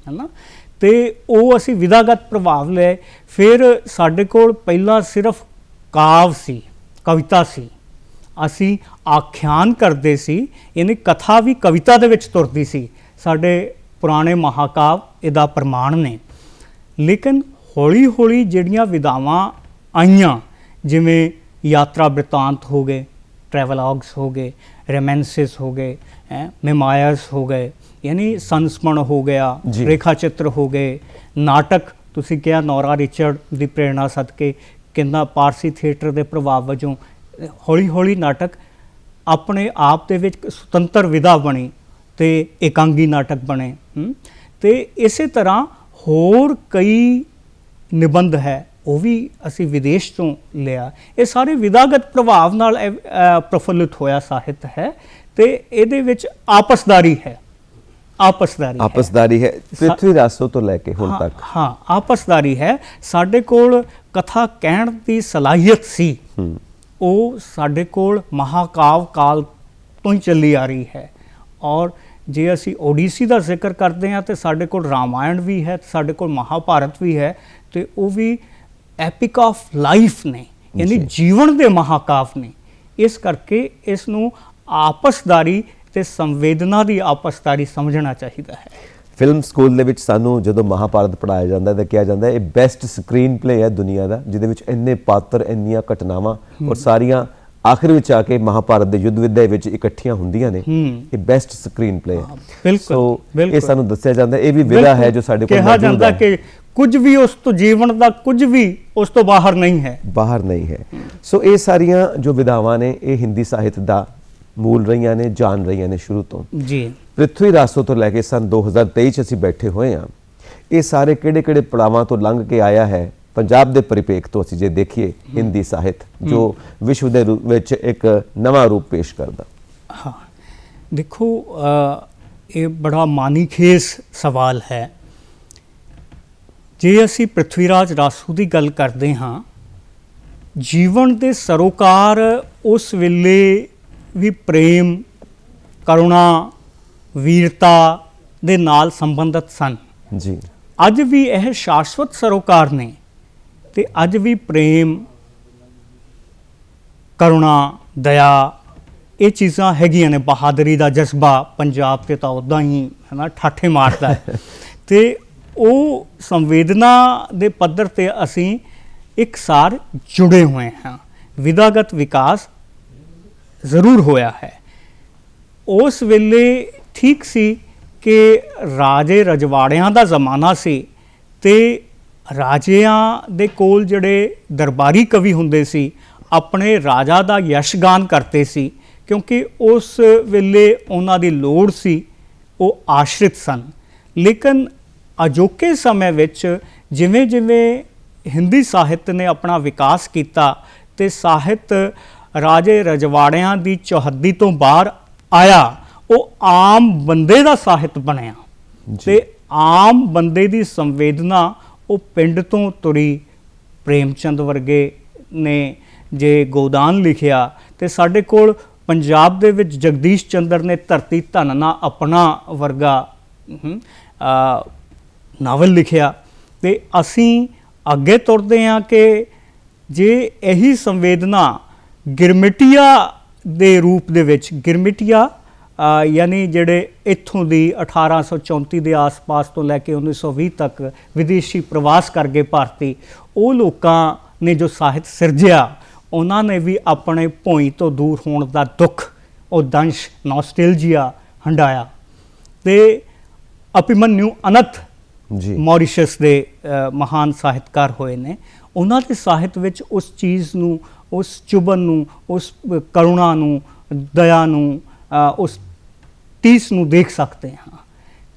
ਹੈ ਨਾ, ਤੇ ਉਹ ਅਸੀਂ ਵਿਧਾਗਤ ਪ੍ਰਭਾਵ ਲਏ। ਫਿਰ ਸਾਡੇ ਕੋਲ ਪਹਿਲਾਂ ਸਿਰਫ ਕਾਵ ਸੀ, ਕਵਿਤਾ ਸੀ, ਅਸੀਂ ਆਖਿਆਨ ਕਰਦੇ ਸੀ, ਯਾਨੀ ਕਥਾ ਵੀ ਕਵਿਤਾ ਦੇ ਵਿੱਚ ਤੁਰਦੀ ਸੀ। ਸਾਡੇ ਪੁਰਾਣੇ ਮਹਾਕਾਵ ਇਹਦਾ ਪ੍ਰਮਾਣ ਨੇ। ਲੇਕਿਨ ਹੌਲੀ ਹੌਲੀ ਜਿਹੜੀਆਂ ਵਿਧਾਵਾਂ ਆਈਆਂ, ਜਿਵੇਂ ਯਾਤਰਾ ਬ੍ਰਿਤਾਂਤ ਹੋ ਗਏ, ਟਰੈਵਲੌਗਸ ਹੋ ਗਏ, ਰੋਮਾਂਸਿਸ ਹੋ ਗਏ, ਮੈਮਾਇਰਸ ਹੋ ਗਏ, ਯਾਨੀ ਸੰਸਮਰਣ ਹੋ ਗਿਆ, ਰੇਖਾ ਚਿੱਤਰ ਹੋ ਗਏ, ਨਾਟਕ ਤੁਸੀਂ ਕਿਹਾ ਨੌਰਾ ਰਿਚਰਡ ਦੀ ਪ੍ਰੇਰਣਾ ਸਦਕੇ, ਕਿੰਨਾ ਪਾਰਸੀ ਥੀਏਟਰ ਦੇ ਪ੍ਰਭਾਵ ਵਜੋਂ ਹੌਲੀ ਹੌਲੀ ਨਾਟਕ ਆਪਣੇ ਆਪ ਦੇ ਵਿੱਚ ਸੁਤੰਤਰ ਵਿਧਾ ਬਣੀ ਤੇ ਇਕਾਂਗੀ ਨਾਟਕ ਬਣੇ। ਤੇ ਇਸੇ ਤਰ੍ਹਾਂ ਹੋਰ ਕਈ ਨਿਬੰਧ ਹੈ, ਉਹ ਵੀ ਅਸੀਂ ਵਿਦੇਸ਼ ਤੋਂ ਲਿਆ। ਇਹ ਸਾਰੇ ਵਿਧਾਗਤ ਪ੍ਰਭਾਵ ਨਾਲ ਪ੍ਰਫੁੱਲਿਤ ਹੋਇਆ ਸਾਹਿਤ ਹੈ ਤੇ ਇਹਦੇ ਵਿੱਚ ਆਪਸਦਾਰੀ ਹੈ। ਆਪਸਦਾਰੀ ਹੈ ਪ੍ਰਿਥਵੀ ਰਾਸੋ ਤੋਂ ਲੈ ਕੇ ਹੁਣ ਤੱਕ। ਹਾਂ, ਆਪਸਦਾਰੀ ਹੈ। ਸਾਡੇ ਕੋਲ ਕਥਾ ਕਹਿਣ ਦੀ ਸਲਾਹੀਅਤ ਸੀ, ਉਹ ਸਾਡੇ ਕੋਲ ਮਹਾਕਾਵ ਕਾਲ ਤੋਂ ਹੀ ਚੱਲੀ ਆ ਰਹੀ ਹੈ। ਔਰ ਜੇ ਅਸੀਂ ਓਡੀਸੀ ਦਾ ਜ਼ਿਕਰ ਕਰਦੇ ਹਾਂ ਤਾਂ ਸਾਡੇ ਕੋਲ ਰਾਮਾਇਣ ਵੀ ਹੈ, ਸਾਡੇ ਕੋਲ ਮਹਾਭਾਰਤ ਵੀ ਹੈ, ਤੇ ਉਹ ਵੀ ਐਪਿਕ ਆਫ ਲਾਈਫ ਨੇ, ਯਾਨੀ ਜੀਵਨ ਦੇ ਮਹਾਕਾਵ ਨੇ। ਇਸ ਕਰਕੇ ਇਸ ਨੂੰ ਆਪਸਦਾਰੀ ਤੇ ਸੰਵੇਦਨਾ ਦੀ ਆਪਸਦਾਰੀ ਸਮਝਣਾ ਚਾਹੀਦਾ ਹੈ। ਫਿਲਮ ਸਕੂਲ ਦੇ ਵਿੱਚ ਸਾਨੂੰ ਜਦੋਂ ਮਹਾਭਾਰਤ ਪੜ੍ਹਾਇਆ ਜਾਂਦਾ ਤਾਂ ਕਿਹਾ ਜਾਂਦਾ ਇਹ ਬੈਸਟ ਸਕਰੀਨ ਪਲੇ ਹੈ ਦੁਨੀਆ ਦਾ, ਜਿਹਦੇ ਵਿੱਚ ਇੰਨੇ ਪਾਤਰ, ਇੰਨੀਆਂ ਘਟਨਾਵਾਂ ਔਰ ਸਾਰੀਆਂ ਆਖਿਰ ਵਿੱਚ ਆ ਕੇ ਮਹਾਭਾਰਤ ਦੇ ਯੁੱਧ ਵਿਧਾ ਵਿੱਚ ਇਕੱਠੀਆਂ ਹੁੰਦੀਆਂ ਨੇ। ਇਹ ਬੈਸਟ ਸਕਰੀਨ ਪਲੇ ਹੈ। ਬਿਲਕੁਲ, ਇਹ ਸਾਨੂੰ ਦੱਸਿਆ ਜਾਂਦਾ, ਇਹ ਵੀ ਵਿਧਾ ਹੈ ਜੋ ਸਾਡੇ ਕੋਲ ਕਿਹਾ ਮੌਜੂਦ ਜਾਂਦਾ ਹੈ। ਕਿ ਕੁਝ ਵੀ ਉਸ ਤੋਂ ਜੀਵਨ ਦਾ ਕੁਝ ਵੀ ਉਸ ਤੋਂ ਬਾਹਰ ਨਹੀਂ ਹੈ, ਬਾਹਰ ਨਹੀਂ ਹੈ। ਸੋ ਇਹ ਸਾਰੀਆਂ ਜੋ ਵਿਧਾਵਾਂ ਨੇ ਇਹ ਹਿੰਦੀ ਸਾਹਿਤ ਦਾ ਮੂਲ ਰਹੀਆਂ ਨੇ, ਜਾਣ ਰਹੀਆਂ ਨੇ ਸ਼ੁਰੂ ਤੋਂ ਜੀ। ਪ੍ਰਿਥਵੀ ਰਾਸੋ ਤੋਂ ਲੈ ਕੇ ਸਨ 2023 ਚ ਅਸੀਂ ਬੈਠੇ ਹੋਏ ਹਾਂ। ਇਹ ਸਾਰੇ ਕਿਹੜੇ ਪੜਾਵਾਂ ਤੋਂ ਲੰਘ ਕੇ ਆਇਆ ਹੈ ਪੰਜਾਬ ਦੇ ਪਰਿਪੇਖ ਤੋਂ ਅਸੀਂ ਜੇ ਦੇਖੀਏ ਹਿੰਦੀ ਸਾਹਿਤ ਜੋ ਵਿਸ਼ਵ ਦੇ ਰੂਪ ਵਿੱਚ ਇੱਕ ਨਵਾਂ ਰੂਪ ਪੇਸ਼ ਕਰਦਾ। ਹਾਂ, ਦੇਖੋ ਇਹ ਬੜਾ ਮਾਨੀਖੇਜ਼ ਸਵਾਲ ਹੈ। ਜੇ ਅਸੀਂ ਪ੍ਰਿਥਵੀਰਾਜ ਰਾਸੂ ਦੀ ਗੱਲ ਕਰਦੇ ਹਾਂ, ਜੀਵਨ ਦੇ ਸਰੋਕਾਰ ਉਸ ਵੇਲੇ ਵੀ ਪ੍ਰੇਮ, ਕਰੁਣਾ, ਵੀਰਤਾ ਦੇ ਨਾਲ ਸੰਬੰਧਿਤ ਸਨ। ਜੀ, ਅੱਜ ਵੀ ਇਹ ਸ਼ਾਸ਼ਵਤ ਸਰੋਕਾਰ ਨੇ ਤੇ ਅੱਜ ਵੀ ਪ੍ਰੇਮ, ਕਰੁਣਾ, ਦਇਆ ਇਹ ਚੀਜ਼ਾਂ ਹੈਗੀਆਂ ਨੇ। ਬਹਾਦਰੀ ਦਾ ਜਜ਼ਬਾ ਪੰਜਾਬ 'ਤੇ ਤਾਂ ਉੱਦਾਂ ਹੀ ਹੈ ਨਾ ਠਾਠੇ ਮਾਰਦਾ ਹੈ ਤੇ ਉਹ ਸੰਵੇਦਨਾ ਦੇ ਪੱਧਰ 'ਤੇ ਅਸੀਂ ਇੱਕਸਾਰ ਜੁੜੇ ਹੋਏ ਹਾਂ। ਵਿਧਾਗਤ ਵਿਕਾਸ ਜ਼ਰੂਰ ਹੋਇਆ ਹੈ। ਉਸ ਵੇਲੇ ਠੀਕ ਸੀ ਕਿ ਰਾਜੇ ਰਜਵਾੜਿਆਂ ਦਾ ਜ਼ਮਾਨਾ ਸੀ ਤੇ ਰਾਜਿਆਂ ਦੇ ਕੋਲ ਜਿਹੜੇ ਦਰਬਾਰੀ ਕਵੀ ਹੁੰਦੇ ਸੀ ਆਪਣੇ ਰਾਜਾ ਦਾ ਯਸ਼ਗਾਨ ਕਰਦੇ ਸੀ, ਕਿਉਂਕਿ ਉਸ ਵੇਲੇ ਉਹਨਾਂ ਦੀ ਲੋੜ ਸੀ, ਉਹ ਆਸ਼ਰਿਤ ਸਨ। ਲੇਕਿਨ ਅਜੋਕੇ ਸਮੇਂ ਵਿੱਚ ਜਿਵੇਂ ਜਿਵੇਂ ਹਿੰਦੀ ਸਾਹਿਤ ਨੇ ਆਪਣਾ ਵਿਕਾਸ ਕੀਤਾ ਤੇ ਸਾਹਿਤ ਰਾਜੇ ਰਜਵਾੜਿਆਂ ਦੀ ਚੌਹੱਦੀ ਤੋਂ ਬਾਹਰ ਆਇਆ, ਉਹ ਆਮ ਬੰਦੇ ਦਾ ਸਾਹਿਤ ਬਣਿਆ ਤੇ ਆਮ ਬੰਦੇ ਦੀ ਸੰਵੇਦਨਾ ਉਹ ਪਿੰਡ ਤੋਂ ਤੁਰੀ। ਪ੍ਰੇਮਚੰਦ ਵਰਗੇ ਨੇ ਜੇ ਗੋਦਾਨ ਲਿਖਿਆ ਤੇ ਸਾਡੇ ਕੋਲ ਪੰਜਾਬ ਦੇ ਵਿੱਚ ਜਗਦੀਸ਼ ਚੰਦਰ ਨੇ ਧਰਤੀ ਧਨ ਨਾ ਆਪਣਾ ਵਰਗਾ ਨਾਵਲ ਲਿਖਿਆ ਤੇ ਅਸੀਂ ਅੱਗੇ ਤੁਰਦੇ ਹਾਂ ਕਿ ਜੇ ਇਹੀ ਸੰਵੇਦਨਾ ਗਿਰਮਿਟੀਆ ਦੇ ਰੂਪ ਦੇ ਵਿੱਚ, ਗਿਰਮਿਟੀਆ ਯਾਨੀ ਜਿਹੜੇ ਇੱਥੋਂ ਦੀ 1834 ਦੇ ਆਸ-ਪਾਸ ਤੋਂ ਲੈ ਕੇ 1920 ਤੱਕ ਵਿਦੇਸ਼ੀ ਪ੍ਰਵਾਸ ਕਰ ਗਏ ਭਾਰਤੀ, ਉਹ ਲੋਕਾਂ ਨੇ ਜੋ ਸਾਹਿਤ ਸਿਰਜਿਆ, ਉਹਨਾਂ ਨੇ ਵੀ ਆਪਣੇ ਭੋਈ ਤੋਂ ਦੂਰ ਹੋਣ ਦਾ ਦੁੱਖ, ਉਹ ਦੰਸ਼, ਨੌਸਟੈਲਜੀਆ ਹੰਡਾਇਆ। ਤੇ ਅਭਿਮਨਿਊ ਅਨੰਤ ਜੀ ਮੌਰੀਸ਼ਸ ਦੇ ਮਹਾਨ ਸਾਹਿਤਕਾਰ ਹੋਏ ਨੇ। ਉਹਨਾਂ ਦੇ ਸਾਹਿਤ ਵਿੱਚ ਉਸ ਚੀਜ਼ ਨੂੰ, ਉਸ ਚੁਭਨ ਨੂੰ, ਉਸ ਕਰੁਣਾ ਨੂੰ, ਦਇਆ ਨੂੰ, ਉਸ ਟੀਸ ਨੂੰ ਦੇਖ ਸਕਦੇ ਹਾਂ।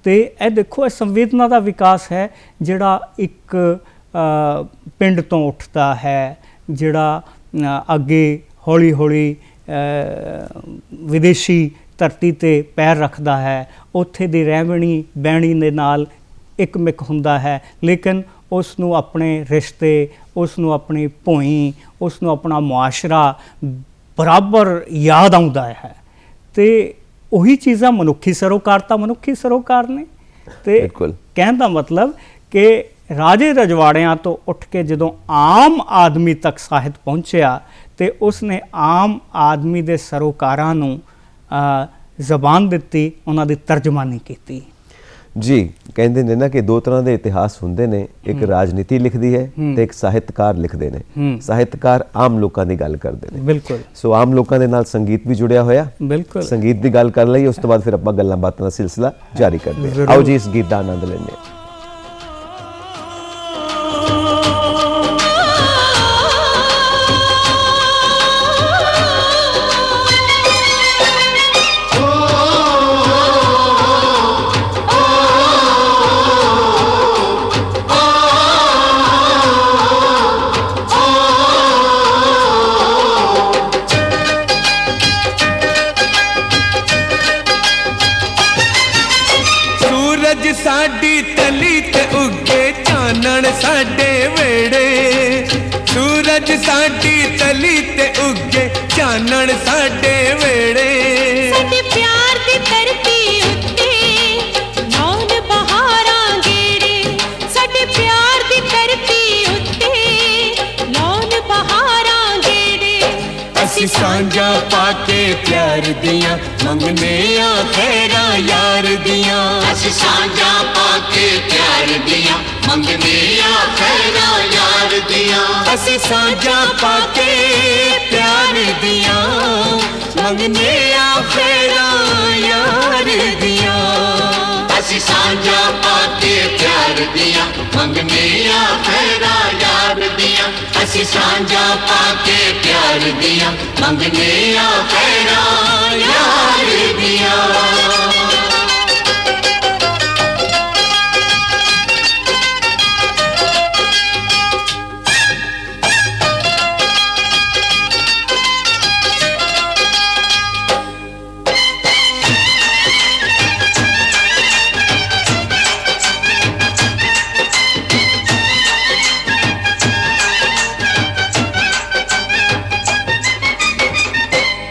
ਤੇ ਇਹ ਦੇਖੋ, ਇਹ ਸੰਵੇਦਨਾ ਦਾ ਵਿਕਾਸ ਹੈ ਜਿਹੜਾ ਇੱਕ ਪਿੰਡ ਤੋਂ ਉੱਠਦਾ ਹੈ, ਜਿਹੜਾ ਅੱਗੇ ਹੌਲੀ ਹੌਲੀ ਵਿਦੇਸ਼ੀ ਧਰਤੀ 'ਤੇ ਪੈਰ ਰੱਖਦਾ ਹੈ, ਉੱਥੇ ਦੀ ਰਹਿਣੀ ਬਹਿਣੀ ਦੇ ਨਾਲ ਇੱਕ-ਮਿਕ ਹੁੰਦਾ ਹੈ, ਲੇਕਿਨ ਉਸ ਨੂੰ ਆਪਣੇ ਰਿਸ਼ਤੇ, ਉਸ ਨੂੰ ਆਪਣੀ ਭੋਈ, ਉਸ ਨੂੰ ਆਪਣਾ ਮੁਆਸ਼ਰਾ ਬਰਾਬਰ ਯਾਦ ਆਉਂਦਾ ਹੈ। ਤੇ ਉਹੀ ਚੀਜ਼ਾਂ ਮਨੁੱਖੀ ਸਰੋਕਾਰ ਤਾਂ ਮਨੁੱਖੀ ਸਰੋਕਾਰ ਨੇ। ਤੇ ਕਹਿਣ ਦਾ ਮਤਲਬ ਕਿ ਰਾਜੇ ਰਜਵਾੜਿਆਂ ਤੋਂ ਉੱਠ ਕੇ ਜਦੋਂ ਆਮ ਆਦਮੀ ਤੱਕ ਸਾਹਿਤ ਪਹੁੰਚਿਆ ਤੇ ਉਸਨੇ ਆਮ ਆਦਮੀ ਦੇ ਸਰੋਕਾਰਾਂ ਨੂੰ ਜ਼ਬਾਨ ਦਿੱਤੀ, ਉਹਨਾਂ ਦੀ ਤਰਜਮਾਨੀ ਕੀਤੀ। ਜੀ, ਕਹਿੰਦੇ ਨੇ ਨਾ ਕਿ ਦੋ ਤਰ੍ਹਾਂ ਦੇ ਇਤਿਹਾਸ ਹੁੰਦੇ ਨੇ, ਇੱਕ ਰਾਜਨੀਤੀ ਲਿਖਦੀ ਹੈ ਤੇ ਇੱਕ ਸਾਹਿਤਕਾਰ ਲਿਖਦੇ ਨੇ। ਸਾਹਿਤਕਾਰ ਆਮ ਲੋਕਾਂ ਦੀ ਗੱਲ ਕਰਦੇ ਨੇ। ਬਿਲਕੁਲ। ਸੋ ਆਮ ਲੋਕਾਂ ਦੇ ਨਾਲ ਸੰਗੀਤ ਵੀ ਜੁੜਿਆ ਹੋਇਆ। ਬਿਲਕੁਲ। ਸੰਗੀਤ ਦੀ ਗੱਲ ਕਰ ਲਈ, ਉਸ ਤੋਂ ਬਾਅਦ ਫਿਰ ਆਪਾਂ ਗੱਲਾਂ ਬਾਤਾਂ ਦਾ ਸਿਲਸਿਲਾ ਜਾਰੀ ਕਰਦੇ ਹਾਂ। ਆਓ ਜੀ ਇਸ ਗੀਤ ਦਾ ਆਨੰਦ ਲੈਂਦੇ ਹਾਂ। ਸਾਡੀ ਤਲੀ ਤੇ ਉੱਗੇ ਚਾਨਣ ਸਾਡੇ ਵੇੜੇ, ਸੂਰਜ ਸਾਡੀ ਤਲੀ ਤੇ ਉੱਗੇ ਚਾਨਣ ਸਾਡੇ ਵੇੜੇ। ਸਾਡੇ ਪਿਆਰ ਦੀ ਧਰਤੀ ਉੱਤੇ ਮੌਨ ਬਹਾਰਾਂ ਗੇੜੇ, ਸਾਡੇ ਪਿਆਰ ਦੀ ਧਰਤੀ ਉੱਤੇ ਮੌਨ ਬਹਾਰਾਂ ਗੇੜੇ। ਅਸੀਂ ਸਾਂਝਾ ਪਾ ਕੇ ਪਿਆਰ ਦੀਆਂ ਮੰਗਨੇ ਆ ਖੈਰਾਂ ਯਾਰ ਦੀਆਂ ਅਸੀਂ ਸਾਂਝਾ ਪਾ ਕੇ ਪਿਆਰ ਦੀਆਂ ਮੰਗਨੇ ਆ ਖੈਰਾਂ ਯਾਰ ਦੀਆਂ ਅਸੀਂ ਸਾਂਝਾ ਪਾ ਕੇ ਪਿਆਰ ਦੀਆਂ ਮੰਗਨੇ ਆ ਖੈਰਾਂ ਯਾਰ ਦੀਆਂ ਅਸੀਂ ਸਾਂਝਾ ਪਾ ਕੇ ਪਿਆਰ ਦੀਆਂ ਮੰਗਨੇ ਆ ਖੈਰਾਂ ਯਾਰ ਦੀਆਂ ਅਸੀਂ ਸਾਂਝਾ ਪਾ ਕੇ ਪਿਆਰ ਦੀਆਂ ਮੰਗਨੇ ਆ ਖੈਰਾਂ ਯਾਰ ਦੀਆਂ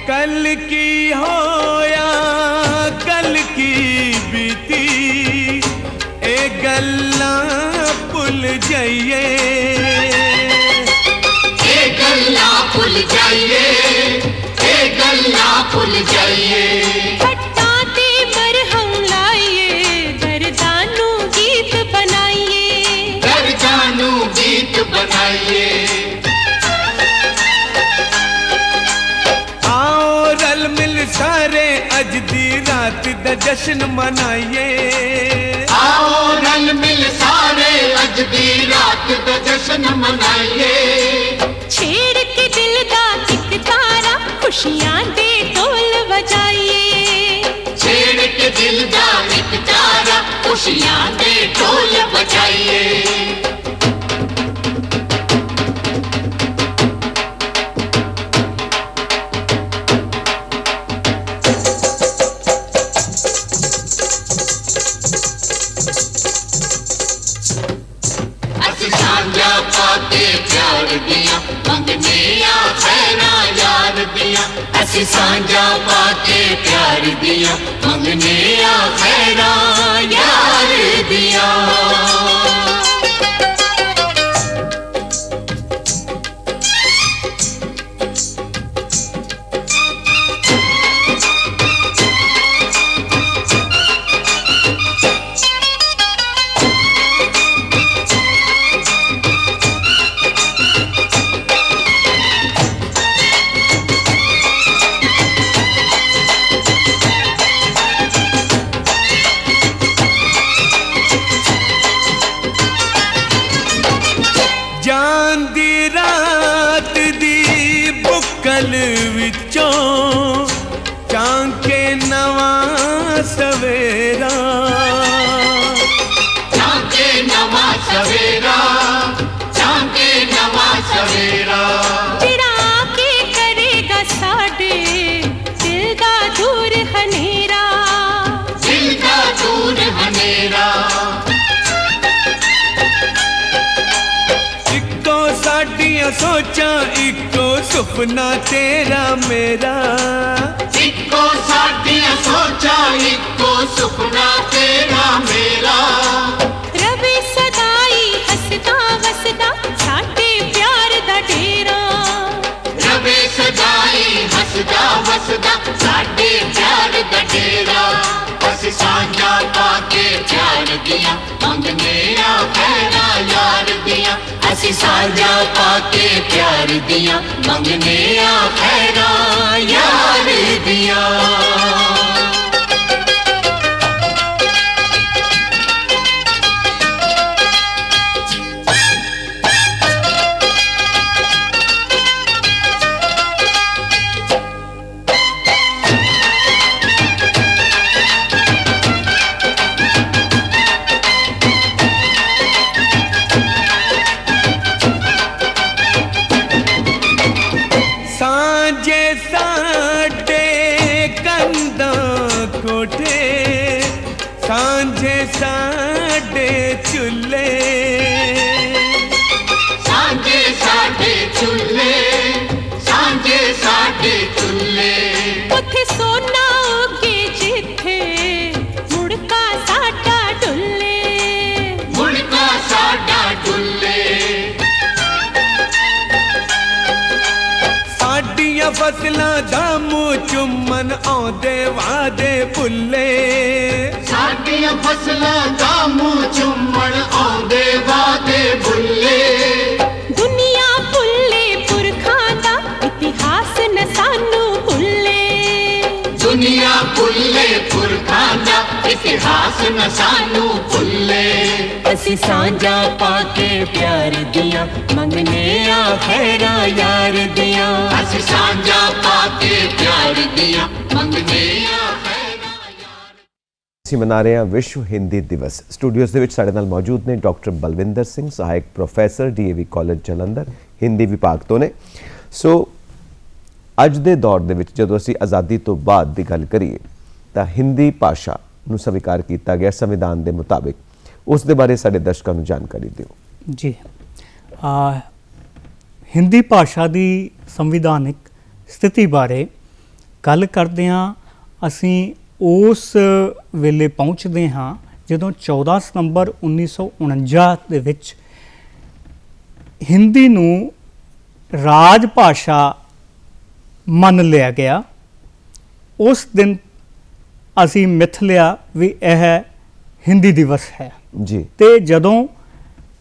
कल की होया कल की बीती ए गल्लां भुल जाइए ਇਹ ਗੱਲਾਂ ਭੁੱਲ ਜਾਈਏ ਇਹ ਗੱਲਾਂ ਭੁੱਲ ਜਾਈਏ खट्टा ते मरहम लाइए दर्दां नू गीत बनाइए ਦਰਦਾਂ ਨੂੰ ਗੀਤ ਬਣਾਈਏ आओ रल मिल सारे अज दी रात दा जश्न मनाइए ਆਓ ਰਲ ਮਿਲ ਸਾਰੇ ਅੱਜ ਦੀ ਰਾਤ ਦਾ ਜਸ਼ਨ ਮਨਾਈਏ छेड़ के दिल दा एक तारा खुशियां दे ढोल बजाइए ਛੇੜ ਕੇ ਦਿਲ ਦਾ ਇੱਕ ਤਾਰਾ ਖੁਸ਼ੀਆਂ ਦੇ ਢੋਲ ਵਜਾਈਏ ਅਸੀਂ ਸਾਂਝਾ ਪਾ ਕੇ ਪਿਆਰ ਦੀਆਂ ਮੰਗਨੇ ਆ ਖੈਰਾਂ ਯਾਰ ਦੀਆਂ ਅਸੀਂ ਸਾਂਝਾ ਪਾ ਕੇ ਪਿਆਰ ਦੀਆਂ ਮੰਗਨੇ ਆ ਖੈਰਾਂ ਯਾਰ ਦੀਆਂ जान दी रात दी बुक्कल विचों चांके नवां सवेरा ਚਾਂਕੇ ਨਵਾਂ ਸਵੇਰਾ ਚਾਂਕੇ ਨਵਾਂ ਸਵੇਰਾ तेरा आके करेगा साडे दिल दा दूर हनेरा ਦਿਲ ਦਾ ਦੂਰ ਹਨੇਰਾ इक्को साडियां सोचां इक्को सुपना तेरा मेरा ਇੱਕੋ ਸਾਡੀਆਂ ਸੋਚਾਂ ਇੱਕੋ ਸੁਪਨਾ ਤੇਰਾ ਮੇਰਾ रवि सदाई हसदा वसदा साडे प्यार दा डेरा ਰਵੇ ਸਜਾਈ ਹੱਸਦਾ ਵਸਦਾ ਸਾਡੇ ਪਿਆਰ ਦਾ ਡੇਰਾ ਅਸੀਂ ਸਾਂਝਾ ਪਾ ਕੇ ਪਿਆਰ ਦੀਆਂ ਮੰਗਨੇ ਆ ਖੈਰਾਂ ਯਾਰ ਦੀਆਂ ਅਸੀਂ ਸਾਂਝਾ ਪਾ ਕੇ ਪਿਆਰ ਦੀਆਂ ਮੰਗਨੇ ਆ ਖੈਰਾਂ ਯਾਰ ਦੀਆਂ सांझे ਦਾ ਮੂੰਹ ਚੁੰਮਨ ਆਉਂਦੇ ਵਾਦੇ ਭੁੱਲੇ ਸਾਡੀਆਂ ਫਸਲਾਂ ਦਾ ਮੂੰਹ ਚੁੰਮਣ ਆਉਂਦੇ ਵਾਦੇ ਭੁੱਲੇ ਦੁਨੀਆ ਭੁੱਲੇ ਪੁਰਖਾਂ ਦਾ ਇਤਿਹਾਸ ਨ ਸਾਨੂੰ ਭੁੱਲੇ ਦੁਨੀਆ ਭੁੱਲੇ ਪੁਰਖਾਂ ਦਾ ਇਤਿਹਾਸ ਨ ਸਾਨੂੰ ਭੁੱਲੇ ਅਸੀਂ ਸਾਂਝਾ ਪਾ ਕੇ ਪਿਆਰ ਦੀਆਂ ਮੰਗਨੇ ਆ ਖੈਰਾਂ ਯਾਰ ਦੀਆਂ ਅਸੀਂ ਸਾਂਝਾ ਪਾ ਕੇ ਪਿਆਰ ਦੀਆਂ ਮੰਗਦੇ ਆ ਖੈਰਾਂ ਯਾਰ ਅਸੀਂ ਮਨਾ ਰਹੇ ਹਾਂ ਵਿਸ਼ਵ ਹਿੰਦੀ ਦਿਵਸ। ਸਟੂਡੀਓਜ਼ ਦੇ ਵਿੱਚ ਸਾਡੇ ਨਾਲ ਮੌਜੂਦ ਨੇ ਡਾਕਟਰ ਬਲਵਿੰਦਰ ਸਿੰਘ, ਸਹਾਇਕ professor DAV college Jalandhar, Hindi ਵਿਭਾਗ ਤੋਂ ਨੇ। ਸੋ ਅੱਜ ਦੇ ਦੌਰ ਦੇ ਵਿੱਚ ਜਦੋਂ ਅਸੀਂ ਆਜ਼ਾਦੀ ਤੋਂ ਬਾਅਦ ਦੀ ਗੱਲ ਕਰੀਏ ਤਾਂ ਹਿੰਦੀ ਭਾਸ਼ਾ ਨੂੰ ਸਵੀਕਾਰ ਕੀਤਾ ਗਿਆ ਸੰਵਿਧਾਨ ਦੇ ਮੁਤਾਬਿਕ, ਉਸ ਦੇ ਬਾਰੇ ਸਾਡੇ ਦਰਸ਼ਕਾਂ ਨੂੰ ਜਾਣਕਾਰੀ ਦਿਓ। ਜੀ ਹਿੰਦੀ ਭਾਸ਼ਾ ਦੀ ਸੰਵਿਧਾਨਿਕ ਸਥਿਤੀ ਬਾਰੇ ਗੱਲ ਕਰਦੇ ਹਾਂ ਅਸੀਂ ਉਸ ਵੇਲੇ ਪਹੁੰਚਦੇ ਹਾਂ ਜਦੋਂ 14 ਸਤੰਬਰ 1949 ਦੇ ਵਿੱਚ ਹਿੰਦੀ ਨੂੰ ਰਾਜ ਭਾਸ਼ਾ ਮੰਨ ਲਿਆ ਗਿਆ। ਉਸ ਦਿਨ ਅਸੀਂ ਮਿੱਥ ਲਿਆ ਵੀ ਇਹ ਹਿੰਦੀ ਦਿਵਸ ਹੈ ਜੀ। ਤੇ ਜਦੋਂ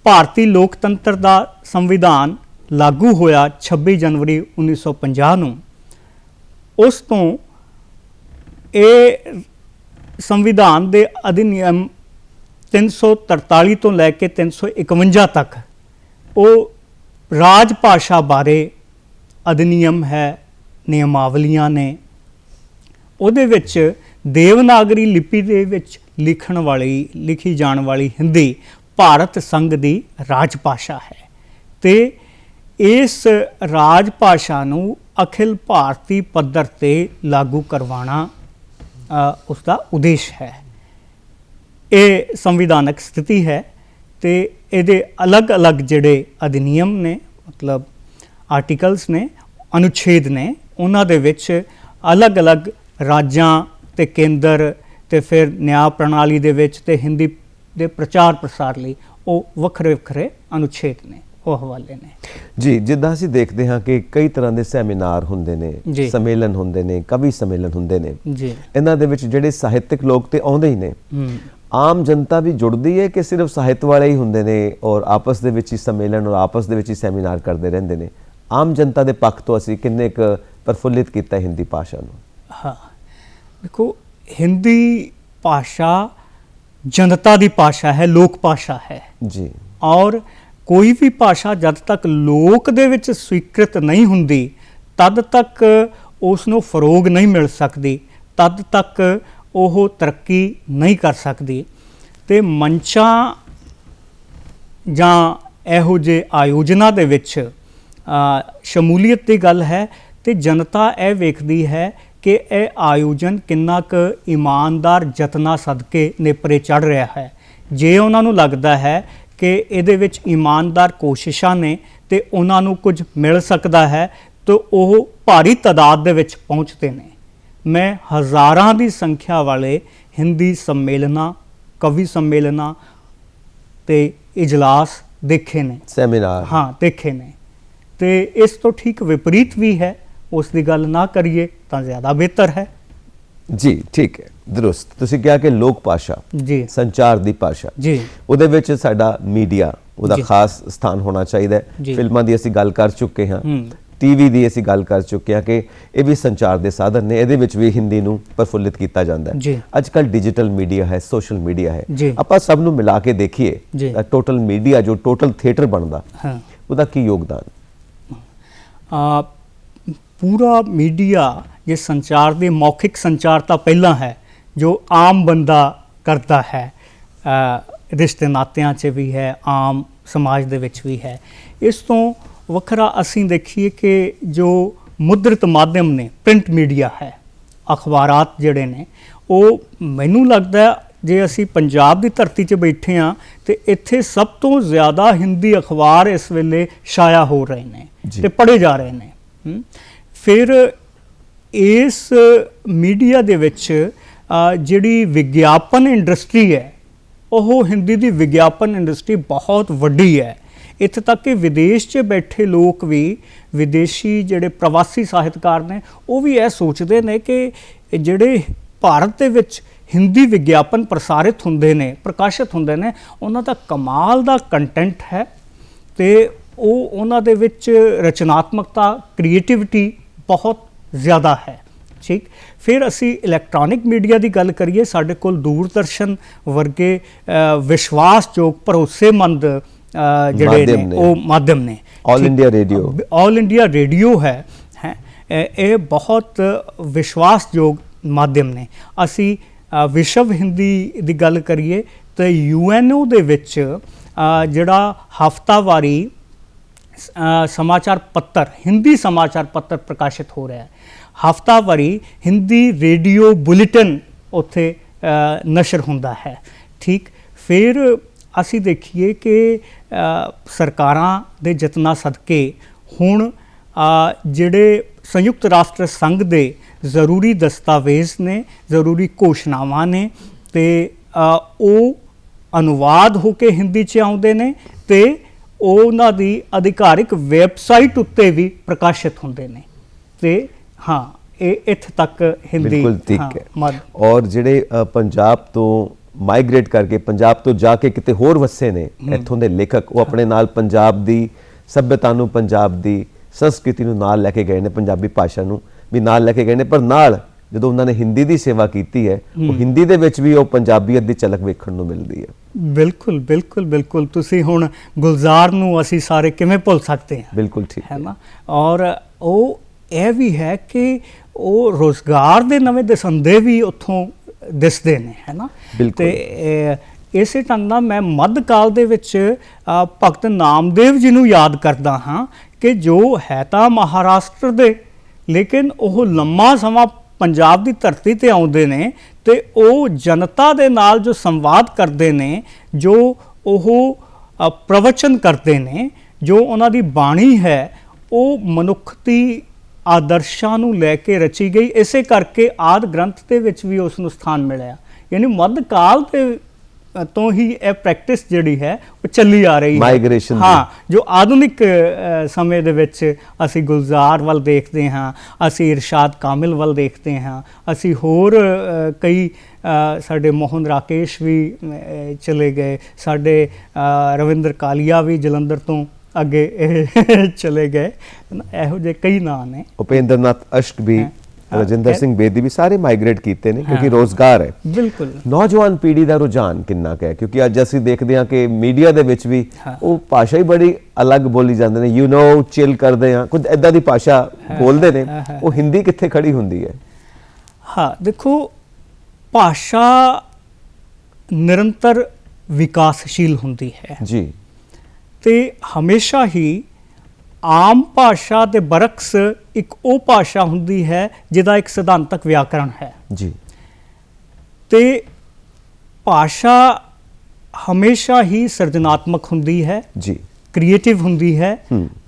ਭਾਰਤੀ ਲੋਕਤੰਤਰ ਦਾ ਸੰਵਿਧਾਨ ਲਾਗੂ ਹੋਇਆ 26 ਜਨਵਰੀ 1950 ਨੂੰ, ਉਸ ਤੋਂ ਇਹ ਸੰਵਿਧਾਨ ਦੇ ਅਧਿਨਿਯਮ 343 ਤੋਂ ਲੈ ਕੇ 351 ਤੱਕ ਉਹ ਰਾਜ ਭਾਸ਼ਾ ਬਾਰੇ ਅਧਿਨਿਯਮ ਹੈ, ਨਿਯਮਾਵਲੀਆਂ ਨੇ। ਉਹਦੇ ਵਿੱਚ ਦੇਵਨਾਗਰੀ ਲਿਪੀ ਦੇ ਵਿੱਚ ਲਿਖੀ ਜਾਣ ਵਾਲੀ ਹਿੰਦੀ ਭਾਰਤ ਸੰਘ ਦੀ ਰਾਜ ਭਾਸ਼ਾ ਹੈ ਤੇ ਇਸ ਰਾਜ ਭਾਸ਼ਾ ਨੂੰ ਅਖਿਲ ਭਾਰਤੀ ਪੱਧਰ ਤੇ ਲਾਗੂ ਕਰਵਾਉਣਾ ਉਸ ਦਾ ਉਦੇਸ਼ ਹੈ। ਇਹ ਸੰਵਿਧਾਨਕ ਸਥਿਤੀ ਹੈ ਤੇ ਇਹਦੇ ਅਲੱਗ-ਅਲੱਗ ਜਿਹੜੇ ਅਧਿਨਿਯਮ ਨੇ, ਮਤਲਬ ਆਰਟੀਕਲਸ ਨੇ, ਅਨੁਛੇਦ ਨੇ, ਉਹਨਾਂ ਦੇ ਵਿੱਚ ਅਲੱਗ-ਅਲੱਗ ਰਾਜਾਂ ਤੇ ਕੇਂਦਰ ਤੇ ਫਿਰ ਨਿਆਂ ਪ੍ਰਣਾਲੀ ਦੇ ਵਿੱਚ ਤੇ ਹਿੰਦੀ ਦੇ ਪ੍ਰਚਾਰ ਪ੍ਰਸਾਰ ਲਈ ਉਹ ਵੱਖਰੇ ਵੱਖਰੇ ਅਨੁਛੇਦ ਨੇ, ਉਹ ਹਵਾਲੇ ਨੇ। ਜੀ, ਜਿੱਦਾਂ ਅਸੀਂ ਦੇਖਦੇ ਹਾਂ ਕਿ ਕਈ ਤਰ੍ਹਾਂ ਦੇ ਸੈਮੀਨਾਰ ਹੁੰਦੇ ਨੇ, ਜੀ। ਸੰਮੇਲਨ ਹੁੰਦੇ ਨੇ, ਕਵੀ ਸੰਮੇਲਨ ਹੁੰਦੇ ਨੇ। ਜੀ। ਇਹਨਾਂ ਦੇ ਵਿੱਚ ਜਿਹੜੇ ਸਾਹਿਤਕ ਲੋਕ ਤੇ ਆਉਂਦੇ ਹੀ ਨੇ, ਆਮ ਜਨਤਾ ਵੀ ਜੁੜਦੀ ਹੈ ਕਿ ਸਿਰਫ ਸਾਹਿਤ ਵਾਲੇ ਹੀ ਹੁੰਦੇ ਨੇ ਔਰ ਆਪਸ ਦੇ ਵਿੱਚ ਹੀ ਸੰਮੇਲਨ ਔਰ ਆਪਸ ਦੇ ਵਿੱਚ ਹੀ ਸੈਮੀਨਾਰ ਕਰਦੇ ਰਹਿੰਦੇ ਨੇ? ਆਮ ਜਨਤਾ ਦੇ ਪੱਖ ਤੋਂ ਅਸੀਂ ਕਿੰਨੇ ਕੁ ਪ੍ਰਫੁੱਲਿਤ ਕੀਤਾ ਹਿੰਦੀ ਭਾਸ਼ਾ ਨੂੰ? ਹਾਂ, ਦੇਖੋ ਹਿੰਦੀ ਭਾਸ਼ਾ ਜਨਤਾ ਦੀ ਭਾਸ਼ਾ ਹੈ, ਲੋਕ ਭਾਸ਼ਾ ਹੈ ਜੀ। ਔਰ ਕੋਈ ਵੀ ਭਾਸ਼ਾ ਜਦ ਤੱਕ ਲੋਕ ਦੇ ਵਿੱਚ ਸਵੀਕ੍ਰਿਤ ਨਹੀਂ ਹੁੰਦੀ ਤਦ ਤੱਕ ਉਸ ਨੂੰ ਫਰੋਗ ਨਹੀਂ ਮਿਲ ਸਕਦੀ, ਤਦ ਤੱਕ ਉਹ ਤਰੱਕੀ ਨਹੀਂ ਕਰ ਸਕਦੀ। ਤੇ ਮੰਚਾਂ ਜਾਂ ਇਹੋ ਜਿਹੇ ਆਯੋਜਨਾਂ ਦੇ ਵਿੱਚ ਸ਼ਮੂਲੀਅਤ ਦੀ ਗੱਲ ਹੈ ਤੇ ਜਨਤਾ ਇਹ ਵੇਖਦੀ ਹੈ ਕਿ ਇਹ ਆਯੋਜਨ ਕਿੰਨਾ ਕੁ ਇਮਾਨਦਾਰ ਯਤਨਾਂ ਸਦਕੇ ਨੇਪਰੇ ਚੜ੍ਹ ਰਿਹਾ ਹੈ। ਜੇ ਉਹਨਾਂ ਨੂੰ ਲੱਗਦਾ ਹੈ ਕਿ ਇਹਦੇ ਵਿੱਚ ਇਮਾਨਦਾਰ ਕੋਸ਼ਿਸ਼ਾਂ ਨੇ ਤੇ ਉਹਨਾਂ ਨੂੰ ਕੁਝ ਮਿਲ ਸਕਦਾ ਹੈ ਤਾਂ ਉਹ ਭਾਰੀ ਤਾਦਾਦ ਦੇ ਵਿੱਚ ਪਹੁੰਚਦੇ ਨੇ। ਮੈਂ ਹਜ਼ਾਰਾਂ ਦੀ ਸੰਖਿਆ ਵਾਲੇ ਹਿੰਦੀ ਸੰਮੇਲਨਾਂ, ਕਵੀ ਸੰਮੇਲਨਾਂ ਤੇ ਇਜਲਾਸ ਦੇਖੇ ਨੇ, ਸੈਮੀਨਾਰ, ਹਾਂ ਦੇਖੇ ਨੇ। ਤੇ ਇਸ ਤੋਂ ਠੀਕ ਵਿਪਰੀਤ ਵੀ ਹੈ, ਉਸ ਦੀ ਗੱਲ ਨਾ ਕਰੀਏ ਤਾਂ ਜ਼ਿਆਦਾ ਬਿਹਤਰ ਹੈ। ਜੀ, ਠੀਕ ਹੈ, ਦਰੁਸਤ। ਤੁਸੀਂ ਕਿਹਾ ਕਿ ਲੋਕ ਭਾਸ਼ਾ, ਜੀ, ਸੰਚਾਰ ਦੀ ਭਾਸ਼ਾ, ਜੀ, ਉਹਦੇ ਵਿੱਚ ਸਾਡਾ ਮੀਡੀਆ, ਉਹਦਾ ਜੀ। ਖਾਸ ਸਥਾਨ ਹੋਣਾ ਚਾਹੀਦਾ ਹੈ। ਜੀ। ਫਿਲਮਾਂ ਦੀ ਅਸੀਂ ਗੱਲ ਕਰ ਚੁੱਕੇ ਹਾਂ, ਟੀਵੀ ਦੀ ਅਸੀਂ ਗੱਲ ਕਰ ਚੁੱਕੇ ਹਾਂ ਕਿ ਇਹ ਵੀ ਸੰਚਾਰ ਦੇ ਸਾਧਨ ਨੇ, ਇਹਦੇ ਵਿੱਚ ਵੀ ਹਿੰਦੀ ਨੂੰ ਪ੍ਰਫੁੱਲਿਤ ਕੀਤਾ ਜਾਂਦਾ ਜੀ। ਹੈ। ਅੱਜ ਕੱਲ੍ਹ ਡਿਜੀਟਲ ਮੀਡੀਆ ਹੈ, ਸੋਸ਼ਲ ਮੀਡੀਆ ਹੈ, ਜੀ। ਆਪਾਂ ਸਭ ਨੂੰ ਮਿਲਾ ਕੇ ਦੇਖੀਏ ਜੀ। ਤਾਂ ਟੋਟਲ ਮੀਡੀਆ ਜੋ ਟੋਟਲ ਥੀਏਟਰ ਬਣਦਾ, ਹਾਂ, ਉਹਦਾ ਕੀ ਯੋਗਦਾਨ? ਪੂਰਾ ਮੀਡੀਆ ਜੇ ਸੰਚਾਰ ਦੇ ਮੌਖਿਕ ਸੰਚਾਰ ਤਾਂ ਪਹਿਲਾਂ ਹੈ ਜੋ ਆਮ ਬੰਦਾ ਕਰਦਾ ਹੈ, ਰਿਸ਼ਤੇ ਨਾਤਿਆਂ 'ਚ ਵੀ ਹੈ, ਆਮ ਸਮਾਜ ਦੇ ਵਿੱਚ ਵੀ ਹੈ। ਇਸ ਤੋਂ ਵੱਖਰਾ ਅਸੀਂ ਦੇਖੀਏ ਕਿ ਜੋ ਮੁਦਰਿਤ ਮਾਧਿਅਮ ਨੇ, ਪ੍ਰਿੰਟ ਮੀਡੀਆ ਹੈ, ਅਖਬਾਰਾਤ ਜਿਹੜੇ ਨੇ, ਉਹ ਮੈਨੂੰ ਲੱਗਦਾ ਜੇ ਅਸੀਂ ਪੰਜਾਬ ਦੀ ਧਰਤੀ 'ਚ ਬੈਠੇ ਹਾਂ ਤੇ ਇੱਥੇ ਸਭ ਤੋਂ ਜ਼ਿਆਦਾ ਹਿੰਦੀ ਅਖਬਾਰ ਇਸ ਵੇਲੇ ਛਾਇਆ ਹੋ ਰਹੇ ਨੇ ਤੇ ਪੜ੍ਹੇ ਜਾ ਰਹੇ ਨੇ। ਫਿਰ ਇਸ ਮੀਡੀਆ ਦੇ ਵਿੱਚ ਜਿਹੜੀ ਵਿਗਿਆਪਨ ਇੰਡਸਟਰੀ ਹੈ, ਉਹ ਹਿੰਦੀ ਦੀ ਵਿਗਿਆਪਨ ਇੰਡਸਟਰੀ ਬਹੁਤ ਵੱਡੀ ਹੈ। ਇੱਥੇ ਤੱਕ ਕਿ ਵਿਦੇਸ਼ 'ਚ ਬੈਠੇ ਲੋਕ ਵੀ, ਵਿਦੇਸ਼ੀ ਜਿਹੜੇ ਪ੍ਰਵਾਸੀ ਸਾਹਿਤਕਾਰ ਨੇ, ਉਹ ਵੀ ਇਹ ਸੋਚਦੇ ਨੇ ਕਿ ਜਿਹੜੇ ਭਾਰਤ ਦੇ ਵਿੱਚ ਹਿੰਦੀ ਵਿਗਿਆਪਨ ਪ੍ਰਸਾਰਿਤ ਹੁੰਦੇ ਨੇ, ਪ੍ਰਕਾਸ਼ਿਤ ਹੁੰਦੇ ਨੇ, ਉਹਨਾਂ ਦਾ ਕਮਾਲ ਦਾ ਕੰਟੈਂਟ ਹੈ ਅਤੇ ਉਹਨਾਂ ਦੇ ਵਿੱਚ ਰਚਨਾਤਮਕਤਾ, ਕ੍ਰੀਏਟਿਵਿਟੀ ਬਹੁਤ ਜ਼ਿਆਦਾ ਹੈ। ਠੀਕ, ਫਿਰ ਅਸੀਂ ਇਲੈਕਟ੍ਰੋਨਿਕ ਮੀਡੀਆ ਦੀ ਗੱਲ ਕਰੀਏ, ਸਾਡੇ ਕੋਲ ਦੂਰਦਰਸ਼ਨ ਵਰਗੇ ਵਿਸ਼ਵਾਸਯੋਗ, ਭਰੋਸੇਮੰਦ ਜਿਹੜੇ ਨੇ ਉਹ ਮਾਧਿਅਮ ਨੇ। All India radio, all India radio ਹੈ ਇਹ ਬਹੁਤ ਵਿਸ਼ਵਾਸਯੋਗ ਮਾਧਿਅਮ ਨੇ। ਅਸੀਂ ਵਿਸ਼ਵ ਹਿੰਦੀ ਦੀ ਗੱਲ ਕਰੀਏ ਤਾਂ UNO ਦੇ ਵਿੱਚ ਜਿਹੜਾ ਹਫ਼ਤਾਵਾਰੀ ਸਮਾਚਾਰ ਪੱਤਰ, ਹਿੰਦੀ ਸਮਾਚਾਰ ਪੱਤਰ ਪ੍ਰਕਾਸ਼ਿਤ ਹੋ ਰਿਹਾ ਹੈ, ਹਫ਼ਤਾਵਾਰੀ ਹਿੰਦੀ ਰੇਡੀਓ ਬੁਲੇਟਿਨ ਉੱਥੇ ਨਸ਼ਰ ਹੁੰਦਾ ਹੈ। ਠੀਕ, ਫਿਰ ਅਸੀਂ ਦੇਖੀਏ ਕਿ ਸਰਕਾਰਾਂ ਦੇ ਯਤਨਾਂ ਸਦਕੇ ਹੁਣ ਜਿਹੜੇ ਸੰਯੁਕਤ ਰਾਸ਼ਟਰ ਸੰਘ ਦੇ ਜ਼ਰੂਰੀ ਦਸਤਾਵੇਜ਼ ਨੇ, ਜ਼ਰੂਰੀ ਘੋਸ਼ਣਾਵਾਂ ਨੇ, ਅਤੇ ਉਹ ਅਨੁਵਾਦ ਹੋ ਕੇ ਹਿੰਦੀ 'ਚ ਆਉਂਦੇ ਨੇ ਅਤੇ ਉਹਨਾਂ ਦੀ ਅਧਿਕਾਰਿਕ ਵੈਬਸਾਈਟ ਉੱਤੇ ਵੀ ਪ੍ਰਕਾਸ਼ਿਤ ਹੁੰਦੇ ਨੇ। ਅਤੇ ਹਾਂ, ਇਹ ਇੱਥੇ ਤੱਕ ਹਿੰਦੀ ਬਿਲਕੁਲ ਠੀਕ ਹੈ। ਔਰ ਜਿਹੜੇ ਪੰਜਾਬ ਤੋਂ ਮਾਈਗ੍ਰੇਟ ਕਰਕੇ, ਪੰਜਾਬ ਤੋਂ ਜਾ ਕੇ ਕਿਤੇ ਹੋਰ ਵਸੇ ਨੇ ਇੱਥੋਂ ਦੇ ਲੇਖਕ, ਉਹ ਆਪਣੇ ਨਾਲ ਪੰਜਾਬ ਦੀ ਸੱਭਿਅਤਾ ਨੂੰ, ਪੰਜਾਬ ਦੀ ਸੰਸਕ੍ਰਿਤੀ ਨੂੰ ਨਾਲ ਲੈ ਕੇ ਗਏ ਨੇ, ਪੰਜਾਬੀ ਭਾਸ਼ਾ ਨੂੰ ਵੀ ਨਾਲ ਲੈ ਕੇ ਗਏ ਨੇ, ਪਰ ਨਾਲ ਜਦੋਂ ਉਹਨਾਂ ਨੇ ਹਿੰਦੀ ਦੀ ਸੇਵਾ ਕੀਤੀ ਹੈ, ਉਹ ਹਿੰਦੀ ਦੇ ਵਿੱਚ ਵੀ ਉਹ ਪੰਜਾਬੀਅਤ ਦੀ ਝਲਕ ਵੇਖਣ ਨੂੰ ਮਿਲਦੀ ਹੈ। ਬਿਲਕੁਲ ਬਿਲਕੁਲ ਬਿਲਕੁਲ। ਤੁਸੀਂ ਹੁਣ ਗੁਲਜ਼ਾਰ ਨੂੰ ਅਸੀਂ ਸਾਰੇ ਕਿਵੇਂ ਭੁੱਲ ਸਕਦੇ ਹਾਂ? ਬਿਲਕੁਲ ਠੀਕ ਹੈ ਨਾ। ਔਰ ਉਹ ਇਹ ਵੀ ਹੈ ਕਿ ਉਹ ਰੋਜ਼ਗਾਰ ਦੇ ਨਵੇਂ ਦਸੰਦੇ ਵੀ ਉੱਥੋਂ ਦਿਸਦੇ ਨੇ, ਹੈ ਨਾ। ਅਤੇ ਇਸੇ ਢੰਗ ਨਾਲ ਮੈਂ ਮੱਧਕਾਲ ਦੇ ਵਿੱਚ ਭਗਤ ਨਾਮਦੇਵ ਜੀ ਨੂੰ ਯਾਦ ਕਰਦਾ ਹਾਂ ਕਿ ਜੋ ਹੈ ਤਾਂ ਮਹਾਰਾਸ਼ਟਰ ਦੇ, ਲੇਕਿਨ ਉਹ ਲੰਮਾ ਸਮਾਂ ਪੰਜਾਬ ਦੀ ਧਰਤੀ 'ਤੇ ਆਉਂਦੇ ਨੇ ਅਤੇ ਉਹ ਜਨਤਾ ਦੇ ਨਾਲ ਜੋ ਸੰਵਾਦ ਕਰਦੇ ਨੇ, ਜੋ ਉਹ ਪ੍ਰਵਚਨ ਕਰਦੇ ਨੇ, ਜੋ ਉਹਨਾਂ ਦੀ ਬਾਣੀ ਹੈ, ਉਹ ਮਨੁੱਖਤੀ ਆਦਰਸ਼ਾਂ ਨੂੰ ਲੈ ਕੇ ਰਚੀ ਗਈ। ਇਸੇ ਕਰਕੇ ਆਦਿ ਗ੍ਰੰਥ ਦੇ ਵਿੱਚ ਵੀ ਉਸ ਨੂੰ ਸਥਾਨ ਮਿਲਿਆ। ਯਾਨੀ ਮੱਧਕਾਲ ਦੇ ਤੋਂ ਹੀ ਇਹ ਪ੍ਰੈਕਟਿਸ ਜਿਹੜੀ ਹੈ ਉਹ ਚੱਲੀ ਆ ਰਹੀ ਹੈ, ਮਾਈਗ੍ਰੇਸ਼ਨ। ਹਾਂ, ਜੋ ਆਧੁਨਿਕ ਸਮੇਂ ਦੇ ਵਿੱਚ ਅਸੀਂ ਗੁਲਜ਼ਾਰ ਵੱਲ ਦੇਖਦੇ ਹਾਂ, ਅਸੀਂ ਇਰਸ਼ਾਦ ਕਾਮਿਲ ਵੱਲ ਦੇਖਦੇ ਹਾਂ, ਅਸੀਂ ਹੋਰ ਕਈ ਸਾਡੇ ਮੋਹਨ ਰਾਕੇਸ਼ ਵੀ ਚਲੇ ਗਏ, ਸਾਡੇ ਰਵਿੰਦਰ ਕਾਲੀਆ ਵੀ ਜਲੰਧਰ ਤੋਂ ਅੱਗੇ ਚਲੇ ਗਏ, ਇਹੋ ਜਿਹੇ ਕਈ ਨਾਂ ਨੇ। ਉਪੇਂਦਰ ਨਾਥ ਅਸ਼ਕ ਵੀ, ਰਜਿੰਦਰ ਸਿੰਘ ਬੇਦੀ ਵੀ, ਸਾਰੇ ਮਾਈਗ੍ਰੇਟ ਕੀਤੇ ਨੇ ਕਿਉਂਕਿ ਰੋਜ਼ਗਾਰ ਹੈ। ਬਿਲਕੁਲ। ਨੌਜਵਾਨ ਪੀੜ੍ਹੀ ਦਾ ਰੁਝਾਨ ਕਿੰਨਾ ਕੁ ਹੈ? ਕਿਉਂਕਿ ਅੱਜ ਅਸੀਂ ਦੇਖਦੇ ਹਾਂ ਕਿ ਮੀਡੀਆ ਦੇ ਵਿੱਚ ਵੀ ਉਹ ਭਾਸ਼ਾ ਹੀ ਬੜੀ ਅਲੱਗ ਬੋਲੀ ਜਾਂਦੇ ਨੇ, ਯੂ ਨੋ, ਚਿਲ ਕਰਦੇ ਹਾਂ, ਕੁਝ ਇੱਦਾਂ ਦੀ ਭਾਸ਼ਾ ਬੋਲਦੇ ਨੇ, ਉਹ ਹਿੰਦੀ ਕਿੱਥੇ ਖੜੀ ਹੁੰਦੀ ਹੈ? ਹਾਂ, ਦੇਖੋ, ਭਾਸ਼ਾ ਨਿਰੰਤਰ ਵਿਕਾਸਸ਼ੀਲ ਹੁੰਦੀ ਹੈ ਜੀ, ਤੇ ਹਮੇਸ਼ਾ ਹੀ ਆਮ ਭਾਸ਼ਾ ਦੇ ਬਰਕਸ ਇੱਕ ਉਹ ਭਾਸ਼ਾ ਹੁੰਦੀ ਹੈ ਜਿਹਦਾ ਇੱਕ ਸਿਧਾਂਤਕ ਵਿਆਕਰਣ ਹੈ ਜੀ, ਤੇ ਭਾਸ਼ਾ ਹਮੇਸ਼ਾ ਹੀ ਸਿਰਜਣਾਤਮਕ ਹੁੰਦੀ ਹੈ ਜੀ, ਕ੍ਰੀਏਟਿਵ ਹੁੰਦੀ ਹੈ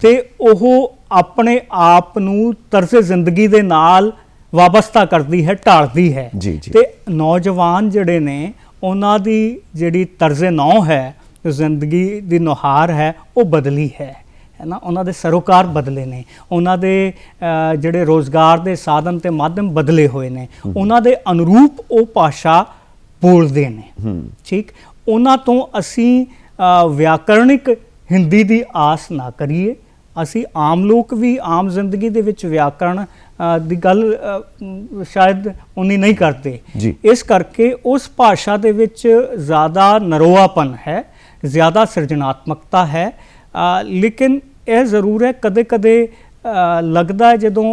ਤੇ ਉਹ ਆਪਣੇ ਆਪ ਨੂੰ ਤਰਜ਼ ਜ਼ਿੰਦਗੀ ਦੇ ਨਾਲ ਵਾਬਸਤਾ ਕਰਦੀ ਹੈ, ਢਾਲਦੀ ਹੈ ਤੇ ਨੌਜਵਾਨ ਜਿਹੜੇ ਨੇ ਉਹਨਾਂ ਦੀ ਜਿਹੜੀ ਤਰਜ਼ ਨੌ ਹੈ, ਜ਼ਿੰਦਗੀ ਦੀ ਨੁਹਾਰ ਹੈ, ਉਹ ਬਦਲੀ ਹੈ ਨਾ, ਉਹਨਾਂ ਦੇ ਸਰੋਕਾਰ ਬਦਲੇ ਨੇ, ਉਹਨਾਂ ਦੇ ਜਿਹੜੇ ਰੋਜ਼ਗਾਰ ਦੇ ਸਾਧਨ ਤੇ ਮਾਧਿਅਮ ਬਦਲੇ ਹੋਏ ਨੇ, ਉਹਨਾਂ ਦੇ ਅਨੁਰੂਪ ਉਹ ਭਾਸ਼ਾ ਬੋਲਦੇ ਨੇ। ਠੀਕ, ਉਹਨਾਂ ਤੋਂ ਅਸੀਂ ਵਿਆਕਰਣਿਕ ਹਿੰਦੀ ਦੀ ਆਸ ਨਾ ਕਰੀਏ। ਅਸੀਂ ਆਮ ਲੋਕ ਵੀ ਆਮ ਜ਼ਿੰਦਗੀ ਦੇ ਵਿੱਚ ਵਿਆਕਰਣ ਦੀ ਗੱਲ ਸ਼ਾਇਦ ਉਨੀ ਨਹੀਂ ਕਰਦੇ, ਇਸ ਕਰਕੇ ਉਸ ਭਾਸ਼ਾ ਦੇ ਵਿੱਚ ਜ਼ਿਆਦਾ ਨਰੋਆਪਨ ਹੈ, ਜ਼ਿਆਦਾ ਸਿਰਜਣਾਤਮਕਤਾ ਹੈ। ਲੇਕਿਨ ਇਹ ਜ਼ਰੂਰ ਹੈ ਕਦੇ ਕਦੇ ਲੱਗਦਾ ਹੈ ਜਦੋਂ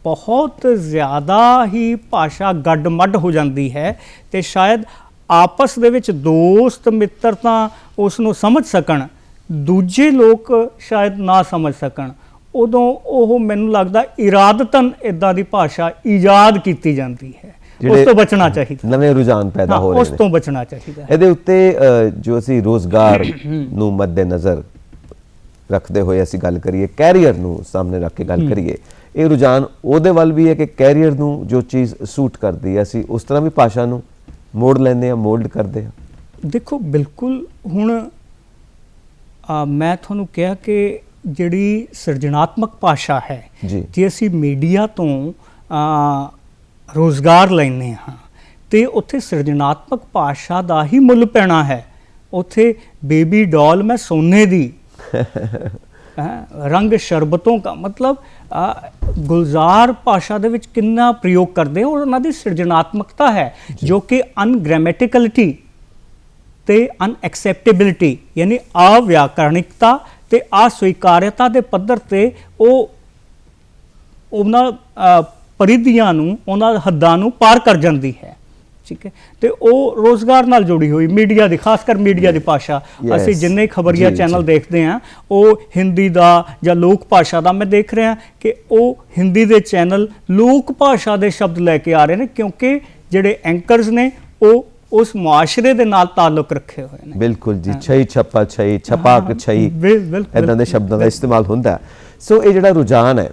ਬਹੁਤ ਜ਼ਿਆਦਾ ਹੀ ਭਾਸ਼ਾ ਗੱਡ ਮੱਡ ਹੋ ਜਾਂਦੀ ਹੈ ਤੇ ਸ਼ਾਇਦ ਆਪਸ ਦੇ ਵਿੱਚ ਦੋਸਤ ਮਿੱਤਰ ਤਾਂ ਉਸ ਨੂੰ ਸਮਝ ਸਕਣ, ਦੂਜੇ ਲੋਕ ਸ਼ਾਇਦ ਨਾ ਸਮਝ ਸਕਣ, ਉਦੋਂ ਉਹ ਮੈਨੂੰ ਲੱਗਦਾ ਇਰਾਦਤਨ ਇੱਦਾਂ ਦੀ ਭਾਸ਼ਾ ਈਜਾਦ ਕੀਤੀ ਜਾਂਦੀ ਹੈ। ਉਸ ਤੋਂ ਬਚਣਾ ਚਾਹੀਦਾ, ਨਵੇਂ ਰੁਝਾਨ ਪੈਦਾ ਹੋ ਰਹੇ ਨੇ, ਉਸ ਤੋਂ ਬਚਣਾ ਚਾਹੀਦਾ। ਇਹਦੇ ਉੱਤੇ ਜੋ ਅਸੀਂ ਰੋਜ਼ਗਾਰ ਨੂੰ ਮੱਦੇ ਨਜ਼ਰ ਰੱਖਦੇ ਹੋਏ ਅਸੀਂ ਗੱਲ ਕਰੀਏ, ਕੈਰੀਅਰ ਨੂੰ ਸਾਹਮਣੇ ਰੱਖ ਕੇ ਗੱਲ ਕਰੀਏ, ਇਹ ਰੁਝਾਨ ਉਹਦੇ ਵੱਲ ਵੀ ਹੈ ਕਿ ਕੈਰੀਅਰ ਨੂੰ ਜੋ ਚੀਜ਼ ਸੂਟ ਕਰਦੀ ਹੈ ਅਸੀਂ ਉਸ ਤਰ੍ਹਾਂ ਵੀ ਭਾਸ਼ਾ ਨੂੰ ਮੋੜ ਲੈਂਦੇ ਹਾਂ, ਮੋਲਡ ਕਰਦੇ ਹਾਂ। ਦੇਖੋ, ਬਿਲਕੁਲ ਹੁਣ ਮੈਂ ਤੁਹਾਨੂੰ ਕਿਹਾ ਕਿ ਜਿਹੜੀ ਸਿਰਜਣਾਤਮਕ ਭਾਸ਼ਾ ਹੈ, ਜੀ। ਜੇ ਅਸੀਂ ਮੀਡੀਆ ਤੋਂ ਰੋਜ਼ਗਾਰ ਲੈਂਦੇ ਹਾਂ ਤੇ ਉੱਥੇ ਸਿਰਜਣਾਤਮਕ ਭਾਸ਼ਾ ਦਾ ਹੀ ਮੁੱਲ ਪੈਣਾ ਹੈ। ਉੱਥੇ ਬੇਬੀ ਡਾਲ ਮੈਂ ਸੋਨੇ ਦੀ ਰੰਗ ਸ਼ਰਬਤੋਂ ਦਾ ਮਤਲਬ ਗੁਲਜ਼ਾਰ ਭਾਸ਼ਾ ਦੇ ਵਿੱਚ ਕਿੰਨਾ ਪ੍ਰਯੋਗ ਕਰਦੇ ਹੋ, ਉਹਨਾਂ ਦੀ ਸਿਰਜਣਾਤਮਕਤਾ ਹੈ ਜੋ ਕਿ ਅਨਗ੍ਰਾਮੈਟਿਕਲਿਟੀ ਤੇ ਅਨਐਕਸੈਪਟੇਬਿਲਿਟੀ ਯਾਨੀ ਅਵਿਆਕਰਣਿਕਤਾ ਤੇ ਅਸਵੀਕਾਰਤਾ ਦੇ ਪੱਧਰ ਤੇ ਉਹ ਉਹਨਾਂ ਪਰਿਧੀਆਂ ਨੂੰ, ਉਹਨਾਂ ਹੱਦਾਂ ਨੂੰ ਪਾਰ ਕਰ ਜਾਂਦੀ ਹੈ। ਠੀਕ ਹੈ, ਤੇ ਉਹ ਰੋਜ਼ਗਾਰ ਨਾਲ ਜੁੜੀ ਹੋਈ ਮੀਡੀਆ ਦੀ, ਖਾਸ ਕਰ ਮੀਡੀਆ ਦੀ ਭਾਸ਼ਾ। ਅਸੀਂ ਜਿੰਨੇ ਖਬਰੀਆ ਚੈਨਲ ਦੇਖਦੇ ਹਾਂ ਉਹ ਹਿੰਦੀ ਦਾ ਜਾਂ ਲੋਕ ਭਾਸ਼ਾ ਦਾ, ਮੈਂ ਦੇਖ ਰਿਹਾ ਕਿ ਉਹ ਹਿੰਦੀ ਦੇ ਚੈਨਲ ਲੋਕ ਭਾਸ਼ਾ ਦੇ ਸ਼ਬਦ ਲੈ ਕੇ ਆ ਰਹੇ ਨੇ, ਕਿਉਂਕਿ ਜਿਹੜੇ ਐਂਕਰਸ ਨੇ ਉਹ ਉਸ ਮੁਆਸ਼ਰੇ ਦੇ ਨਾਲ ਤਾਲੁਕ ਰੱਖੇ ਹੋਏ ਨੇ। ਬਿਲਕੁਲ ਜੀ, ਛਈ ਛੱਪਾ ਛਈ, ਛਪਾਕ ਛਈ, ਬਿਲਕੁਲ ਇਦਾਂ ਦੇ ਸ਼ਬਦਾਂ ਦਾ ਇਸਤੇਮਾਲ ਹੁੰਦਾ। ਸੋ ਇਹ ਜਿਹੜਾ ਰੁਝਾਨ ਹੈ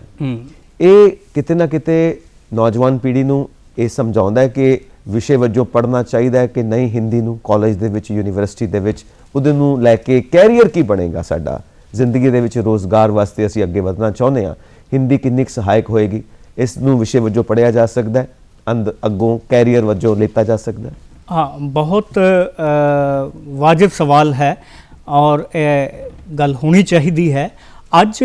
ਇਹ ਕਿਤੇ ਨਾ ਕਿਤੇ ਨੌਜਵਾਨ ਪੀੜ੍ਹੀ ਨੂੰ ਇਹ ਸਮਝਾਉਂਦਾ ਹੈ ਕਿ ਵਿਸ਼ੇ ਵਜੋਂ ਪੜ੍ਹਨਾ ਚਾਹੀਦਾ ਹੈ ਕਿ ਨਹੀਂ ਹਿੰਦੀ ਨੂੰ ਕਾਲਜ ਦੇ ਵਿੱਚ, ਯੂਨੀਵਰਸਿਟੀ ਦੇ ਵਿੱਚ, ਉਹਦੇ ਨੂੰ ਲੈ ਕੇ ਕੈਰੀਅਰ ਕੀ ਬਣੇਗਾ ਸਾਡਾ, ਜ਼ਿੰਦਗੀ ਦੇ ਵਿੱਚ ਰੋਜ਼ਗਾਰ ਵਾਸਤੇ ਅਸੀਂ ਅੱਗੇ ਵਧਣਾ ਚਾਹੁੰਦੇ ਹਾਂ, ਹਿੰਦੀ ਕਿੰਨੀ ਕੁ ਸਹਾਇਕ ਹੋਏਗੀ, ਇਸ ਨੂੰ ਵਿਸ਼ੇ ਵਜੋਂ ਪੜ੍ਹਿਆ ਜਾ ਸਕਦਾ ਹੈ, ਅੱਗੋਂ ਕੈਰੀਅਰ ਵਜੋਂ ਲਿੱਤਾ ਜਾ ਸਕਦਾ ਹੈ। हाँ, बहुत वाजिब सवाल है और गल होनी चाहिए है। अज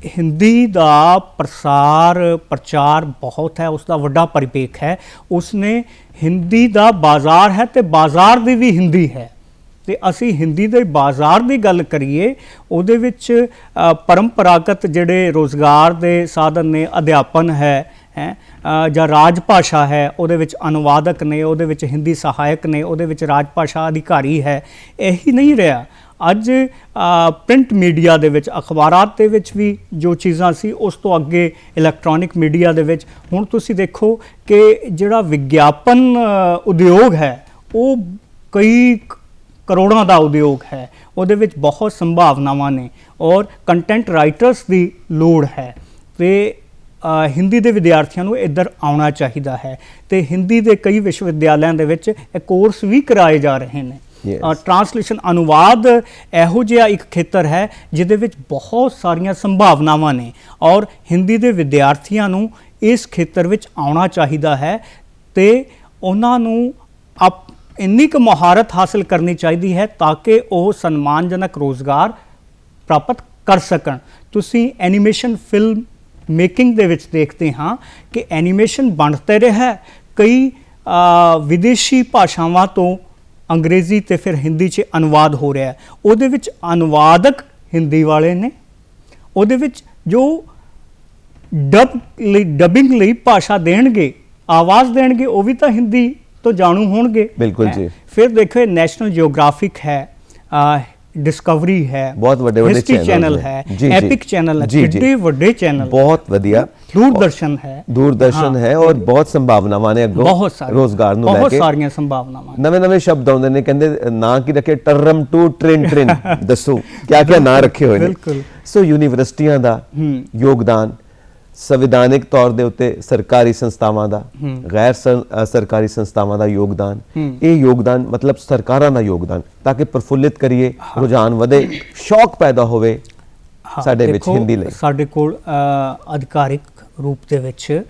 हिंदी ਦਾ ਪ੍ਰਚਾਰ ਬਹੁਤ ਹੈ, ਉਸ ਦਾ ਵੱਡਾ ਪਰਿਪੇਖ ਹੈ। ਉਸਨੇ ਹਿੰਦੀ ਦਾ ਬਾਜ਼ਾਰ ਹੈ ਤੇ ਬਾਜ਼ਾਰ ਦੀ ਵੀ ਹਿੰਦੀ ਹੈ, ਤੇ ਅਸੀਂ ਹਿੰਦੀ ਦੇ ਬਾਜ਼ਾਰ ਦੀ ਗੱਲ ਕਰੀਏ ਉਹਦੇ ਵਿੱਚ ਪਰੰਪਰਾਗਤ ਜਿਹੜੇ ਰੋਜ਼ਗਾਰ ਦੇ ਸਾਧਨ ਨੇ, ਅਧਿਆਪਨ ਹੈ ਜਾਂ ਰਾਜ ਭਾਸ਼ਾ ਹੈ, ਉਹਦੇ ਵਿੱਚ ਅਨੁਵਾਦਕ ਨੇ, ਉਹਦੇ ਵਿੱਚ ਹਿੰਦੀ ਸਹਾਇਕ ਨੇ, ਉਹਦੇ ਵਿੱਚ ਰਾਜ ਭਾਸ਼ਾ ਅਧਿਕਾਰੀ ਹੈ। ਇਹੀ ਨਹੀਂ ਰਿਹਾ। ਅੱਜ ਪ੍ਰਿੰਟ ਮੀਡੀਆ ਦੇ ਵਿੱਚ, ਅਖਬਾਰਾਂ ਦੇ ਵਿੱਚ ਵੀ ਜੋ ਚੀਜ਼ਾਂ ਸੀ, ਉਸ ਤੋਂ ਅੱਗੇ ਇਲੈਕਟ੍ਰੋਨਿਕ ਮੀਡੀਆ ਦੇ ਵਿੱਚ ਹੁਣ ਤੁਸੀਂ ਦੇਖੋ ਕਿ ਜਿਹੜਾ ਵਿਗਿਆਪਨ ਉਦਯੋਗ ਹੈ ਉਹ ਕਈ ਕਰੋੜਾਂ ਦਾ ਉਦਯੋਗ ਹੈ, ਉਹਦੇ ਵਿੱਚ ਬਹੁਤ ਸੰਭਾਵਨਾਵਾਂ ਨੇ ਔਰ ਕੰਟੈਂਟ ਰਾਈਟਰਸ ਦੀ ਲੋੜ ਹੈ। ਤੇ ਹਿੰਦੀ ਦੇ ਵਿਦਿਆਰਥੀਆਂ ਨੂੰ ਇੱਧਰ ਆਉਣਾ ਚਾਹੀਦਾ ਹੈ ਤੇ ਹਿੰਦੀ ਦੇ ਕਈ ਵਿਸ਼ਵਵਿਦਿਆਲਿਆਂ ਦੇ ਵਿੱਚ ਇਹ ਕੋਰਸ ਵੀ ਕਰਾਏ ਜਾ ਰਹੇ ਨੇ। ਟਰਾਂਸਲੇਸ਼ਨ, ਅਨੁਵਾਦ ਇਹੋ ਜਿਹਾ ਇੱਕ ਖੇਤਰ ਹੈ ਜਿਹਦੇ ਵਿੱਚ ਬਹੁਤ ਸਾਰੀਆਂ ਸੰਭਾਵਨਾਵਾਂ ਨੇ ਔਰ ਹਿੰਦੀ ਦੇ ਵਿਦਿਆਰਥੀਆਂ ਨੂੰ ਇਸ ਖੇਤਰ ਵਿੱਚ ਆਉਣਾ ਚਾਹੀਦਾ ਹੈ ਤੇ ਉਹਨਾਂ ਨੂੰ ਇੰਨੀ ਕੁ ਮਹਾਰਤ ਹਾਸਲ ਕਰਨੀ ਚਾਹੀਦੀ ਹੈ ਤਾਂ ਕਿ ਉਹ ਸਨਮਾਨਜਨਕ ਰੋਜ਼ਗਾਰ ਪ੍ਰਾਪਤ ਕਰ ਸਕਣ। ਤੁਸੀਂ ਐਨੀਮੇਸ਼ਨ ਫਿਲਮ ਮੇਕਿੰਗ ਦੇ ਵਿੱਚ ਦੇਖਦੇ ਹਾਂ ਕਿ ਐਨੀਮੇਸ਼ਨ ਬਣ ਤਾਂ ਰਿਹਾ, ਕਈ ਵਿਦੇਸ਼ੀ ਭਾਸ਼ਾਵਾਂ ਤੋਂ ਅੰਗਰੇਜ਼ੀ ਤੇ ਫਿਰ ਹਿੰਦੀ 'ਚ ਅਨੁਵਾਦ ਹੋ ਰਿਹਾ, ਉਹਦੇ ਵਿੱਚ ਅਨੁਵਾਦਕ ਹਿੰਦੀ ਵਾਲੇ ਨੇ, ਉਹਦੇ ਵਿੱਚ ਜੋ ਡਬਿੰਗ ਲਈ ਭਾਸ਼ਾ ਦੇਣਗੇ, ਆਵਾਜ਼ ਦੇਣਗੇ, ਉਹ ਵੀ ਤਾਂ ਹਿੰਦੀ ਤੋਂ ਜਾਣੂ ਹੋਣਗੇ। ਬਿਲਕੁਲ ਜੀ। ਫਿਰ ਦੇਖੋ ਨੈਸ਼ਨਲ ਜਿਓਗ੍ਰਾਫਿਕ ਹੈ, डिस्कवरी है, बहुत बड़े हिस्ट्री चैनल है, एपिक चैनल है, कितने बड़े चैनल, बहुत वधिया, दूरदर्शन है, दूरदर्शन है और बहुत संभावनावां ने अगों रोजगार ਨੂੰ ਲੈ ਕੇ ਬਹੁਤ ਸਾਰੀਆਂ ਸੰਭਾਵਨਾਵਾਂ, ਨਵੇਂ ਸ਼ਬਦ ਆਉਂਦੇ ਨੇ। ਕਹਿੰਦੇ ਨਾਂ ਕੀ ਰੱਖੇ, ਟਰਮ ਟੂ ਟ੍ਰਿਨ ਦੱਸੋ ਕਿਆ ਨਾਂ ਰੱਖੇ ਹੋਏ ਨੇ। ਸੋ ਯੂਨੀਵਰਸਿਟੀਆਂ ਦਾ ਯੋਗਦਾਨ, ਸੰਵਿਧਾਨਿਕ ਤੌਰ ਦੇ ਉੱਤੇ ਸਰਕਾਰੀ ਸੰਸਥਾਵਾਂ ਦਾ, ਗੈਰ ਸਰਕਾਰੀ ਸੰਸਥਾਵਾਂ ਦਾ ਯੋਗਦਾਨ, ਇਹ ਯੋਗਦਾਨ ਮਤਲਬ ਸਰਕਾਰਾਂ ਦਾ ਯੋਗਦਾਨ, ਤਾਂ ਕਿ ਪ੍ਰਫੁੱਲਿਤ ਕਰੀਏ, ਰੁਝਾਨ ਵਧੇ, ਸ਼ੌਕ ਪੈਦਾ ਹੋਵੇ ਸਾਡੇ ਵਿੱਚ ਹਿੰਦੀ ਲਈ। ਸਾਡੇ ਕੋਲ ਅਧਿਕਾਰਿਕ ਰੂਪ ਦੇ ਵਿੱਚ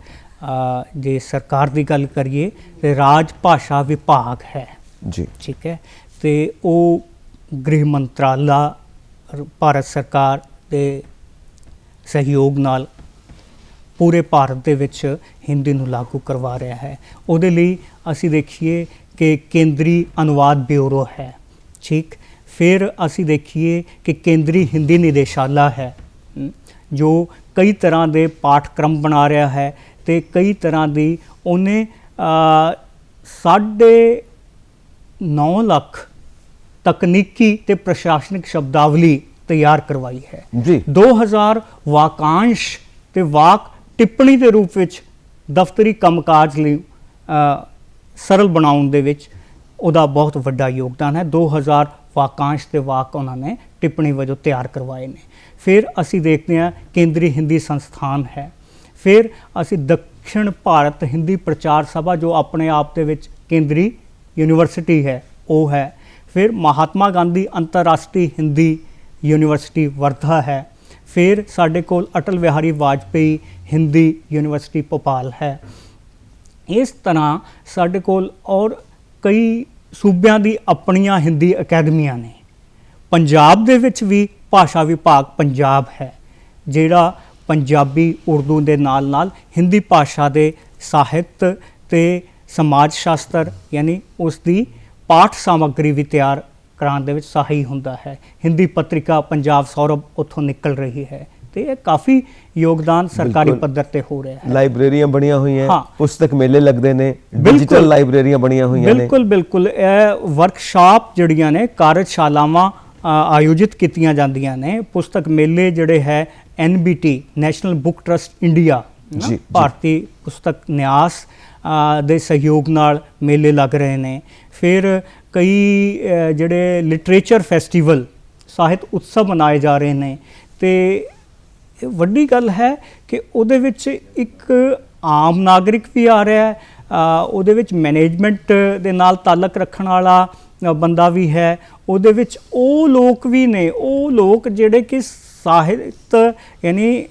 ਜੇ ਸਰਕਾਰ ਦੀ ਗੱਲ ਕਰੀਏ ਤੇ ਰਾਜ ਭਾਸ਼ਾ ਵਿਭਾਗ ਹੈ ਜੀ, ਠੀਕ ਹੈ, ਤੇ ਉਹ ਗ੍ਰਹਿ ਮੰਤਰਾਲਾ ਭਾਰਤ ਸਰਕਾਰ ਦੇ ਸਹਿਯੋਗ ਨਾਲ ਪੂਰੇ ਭਾਰਤ ਦੇ ਵਿੱਚ ਹਿੰਦੀ ਨੂੰ ਲਾਗੂ ਕਰਵਾ ਰਿਹਾ ਹੈ। ਉਹਦੇ ਲਈ ਅਸੀਂ ਦੇਖੀਏ ਕਿ ਕੇਂਦਰੀ ਅਨੁਵਾਦ ਬਿਊਰੋ ਹੈ, ਠੀਕ। ਫਿਰ ਅਸੀਂ ਦੇਖੀਏ ਕਿ ਕੇਂਦਰੀ ਹਿੰਦੀ ਨਿਦੇਸ਼ਾਲਾ ਹੈ ਜੋ ਕਈ ਤਰ੍ਹਾਂ ਦੇ ਪਾਠਕ੍ਰਮ ਬਣਾ ਰਿਹਾ ਹੈ ਤੇ ਕਈ ਤਰ੍ਹਾਂ ਦੀ ਉਹਨੇ 9.5 ਲੱਖ ਤਕਨੀਕੀ ਤੇ ਪ੍ਰਸ਼ਾਸਨਿਕ ਸ਼ਬਦਾਵਲੀ ਤਿਆਰ ਕਰਵਾਈ ਹੈ ਜੀ। 2000 ਵਾਕਾਂਸ਼ ਤੇ ਵਾਕ ਟਿੱਪਣੀ ਦੇ ਰੂਪ ਵਿੱਚ ਦਫ਼ਤਰੀ ਕੰਮਕਾਜ ਲਈ ਸਰਲ ਬਣਾਉਣ ਦੇ ਵਿੱਚ ਉਹਦਾ ਬਹੁਤ ਵੱਡਾ ਯੋਗਦਾਨ ਹੈ। 2000 ਵਾਕਾਂਸ਼ ਤੇ ਵਾਕ ਉਹਨਾਂ ਨੇ ਟਿੱਪਣੀ ਵਜੋਂ ਤਿਆਰ ਕਰਵਾਏ ਨੇ। ਫਿਰ ਅਸੀਂ ਦੇਖਦੇ ਹਾਂ ਕੇਂਦਰੀ ਹਿੰਦੀ ਸੰਸਥਾਨ ਹੈ। ਫਿਰ ਅਸੀਂ ਦਕਸ਼ਿਣ ਭਾਰਤ ਹਿੰਦੀ ਪ੍ਰਚਾਰ ਸਭਾ ਜੋ ਆਪਣੇ ਆਪ ਦੇ ਵਿੱਚ ਕੇਂਦਰੀ ਯੂਨੀਵਰਸਿਟੀ ਹੈ ਉਹ ਹੈ। ਫਿਰ ਮਹਾਤਮਾ ਗਾਂਧੀ ਅੰਤਰਰਾਸ਼ਟਰੀ ਹਿੰਦੀ ਯੂਨੀਵਰਸਿਟੀ ਵਰਧਾ ਹੈ। ਫਿਰ ਸਾਡੇ ਕੋਲ ਅਟਲ ਬਿਹਾਰੀ ਵਾਜਪੇਈ ਹਿੰਦੀ ਯੂਨੀਵਰਸਿਟੀ ਭੋਪਾਲ ਹੈ। ਇਸ ਤਰ੍ਹਾਂ ਸਾਡੇ ਕੋਲ ਔਰ ਕਈ ਸੂਬਿਆਂ ਦੀ ਆਪਣੀਆਂ ਹਿੰਦੀ ਅਕੈਡਮੀਆਂ ਨੇ। ਪੰਜਾਬ ਦੇ ਵਿੱਚ ਵੀ ਭਾਸ਼ਾ ਵਿਭਾਗ ਪੰਜਾਬ ਹੈ, ਜਿਹੜਾ ਪੰਜਾਬੀ ਉਰਦੂ ਦੇ ਨਾਲ ਨਾਲ ਹਿੰਦੀ ਭਾਸ਼ਾ ਦੇ ਸਾਹਿਤ ਤੇ ਸਮਾਜ ਸ਼ਾਸਤਰ ਯਾਨੀ ਉਸ ਦੀ ਪਾਠ ਸਾਮੱਗਰੀ ਵੀ ਤਿਆਰ ਕਰਾਉਣ ਦੇ ਵਿੱਚ ਸਹਾਈ ਹੁੰਦਾ ਹੈ। ਹਿੰਦੀ ਪੱਤਰਿਕਾ ਪੰਜਾਬ ਸੌਰਭ ਉੱਥੋਂ ਨਿਕਲ ਰਹੀ ਹੈ ਤੇ ਇਹ ਕਾਫੀ ਯੋਗਦਾਨ ਸਰਕਾਰੀ ਬਿਲਕੁਲ। ਪੱਧਰ ਤੇ ਹੋ ਰਿਹਾ ਹੈ। ਲਾਇਬ੍ਰੇਰੀਆਂ ਬਣੀਆਂ ਹੋਈਆਂ, ਹਾਂ। ਪੁਸਤਕ ਮੇਲੇ ਲੱਗਦੇ ਨੇ, ਬਿਲਕੁਲ। ਡਿਜੀਟਲ ਲਾਇਬ੍ਰੇਰੀਆਂ ਬਣੀਆਂ ਹੋਈਆਂ ਨੇ। ਬਿਲਕੁਲ ਬਿਲਕੁਲ ਇਹ ਵਰਕਸ਼ਾਪ ਜਿਹੜੀਆਂ ਨੇ, ਕਾਰਜਸ਼ਾਲਾਵਾਂ ਆਯੋਜਿਤ ਕੀਤੀਆਂ ਜਾਂਦੀਆਂ ਨੇ। ਪੁਸਤਕ ਮੇਲੇ ਜਿਹੜੇ ਹੈ NBT national book trust India ਜੀ। ਭਾਰਤੀ ਪੁਸਤਕ ਨਿਆਸ ਦੇ ਸਹਿਯੋਗ ਨਾਲ ਮੇਲੇ ਲੱਗ ਰਹੇ ਨੇ। ਫਿਰ ਕਈ ਜਿਹੜੇ ਲਿਟਰੇਚਰ ਫੈਸਟੀਵਲ ਸਾਹਿਤ ਉਤਸਵ ਮਨਾਏ ਜਾ ਰਹੇ ਨੇ ਤੇ ਇਹ ਵੱਡੀ ਗੱਲ ਹੈ ਕਿ ਉਹਦੇ ਵਿੱਚ ਇੱਕ ਆਮ ਨਾਗਰਿਕ ਵੀ ਆ ਰਿਹਾ ਹੈ, ਉਹਦੇ ਵਿੱਚ ਮੈਨੇਜਮੈਂਟ ਦੇ ਨਾਲ ਤਾਲੁਕ ਰੱਖਣ ਵਾਲਾ ਬੰਦਾ ਵੀ ਹੈ, ਉਹਦੇ ਵਿੱਚ ਉਹ ਲੋਕ ਵੀ ਨੇ, ਉਹ ਲੋਕ ਜਿਹੜੇ ਕਿ ਸਾਹਿਤ ਯਾਨੀ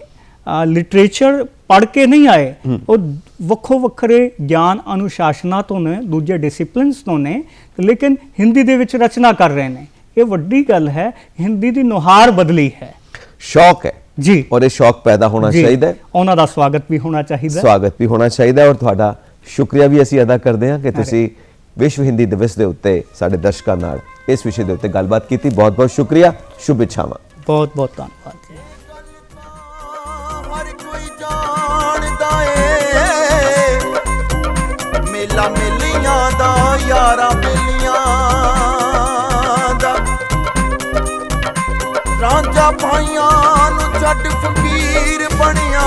ਲਿਟਰੇਚਰ ਪੜ੍ਹ ਕੇ ਨਹੀਂ ਆਏ, ਉਹ ਵੱਖੋ ਵੱਖਰੇ ਗਿਆਨ ਅਨੁਸ਼ਾਸਨਾਂ ਤੋਂ ਨੇ, ਦੂਜੇ ਡਿਸਿਪਲਿਨਸ ਤੋਂ ਨੇ, ਲੇਕਿਨ ਹਿੰਦੀ ਦੇ ਵਿੱਚ ਰਚਨਾ ਕਰ ਰਹੇ ਨੇ। ਇਹ ਵੱਡੀ ਗੱਲ ਹੈ, ਹਿੰਦੀ ਦੀ ਨੁਹਾਰ ਬਦਲੀ ਹੈ, ਸ਼ੌਕ ਹੈ ਜੀ, ਔਰ ਇਹ ਸ਼ੌਕ ਪੈਦਾ ਹੋਣਾ ਜੀ। ਚਾਹੀਦਾ ਹੈ, ਉਹਨਾਂ ਦਾ ਸਵਾਗਤ ਵੀ ਹੋਣਾ ਚਾਹੀਦਾ ਹੈ। ਸਵਾਗਤ ਵੀ ਹੋਣਾ ਚਾਹੀਦਾ ਹੈ। ਔਰ ਤੁਹਾਡਾ ਸ਼ੁਕਰੀਆ ਵੀ ਅਸੀਂ ਅਦਾ ਕਰਦੇ ਹਾਂ ਕਿ ਤੁਸੀਂ ਵਿਸ਼ਵ ਹਿੰਦੀ ਦਿਵਸ ਦੇ ਉੱਤੇ ਸਾਡੇ ਦਰਸ਼ਕਾਂ ਨਾਲ ਇਸ ਵਿਸ਼ੇ ਦੇ ਉੱਤੇ ਗੱਲਬਾਤ ਕੀਤੀ। ਬਹੁਤ ਬਹੁਤ ਸ਼ੁਕਰੀਆ, ਸ਼ੁਭ ਇੱਛਾਵਾਂ। ਬਹੁਤ ਬਹੁਤ ਧੰਨਵਾਦ ਜੀ। ਹਰ ਕੋਈ ਜਾਣਦਾ ਏ ਮੇਲਾ ਮੇਲੀਆਂ ਦਾ, ਯਾਰਾਂ ਬੇਲੀਆਂ ਦਾ, ਰਾਂਝਾ ਭਾਈਆਂ ਨੂੰ ਛੱਡ ਫਕੀਰ ਬਣਿਆ।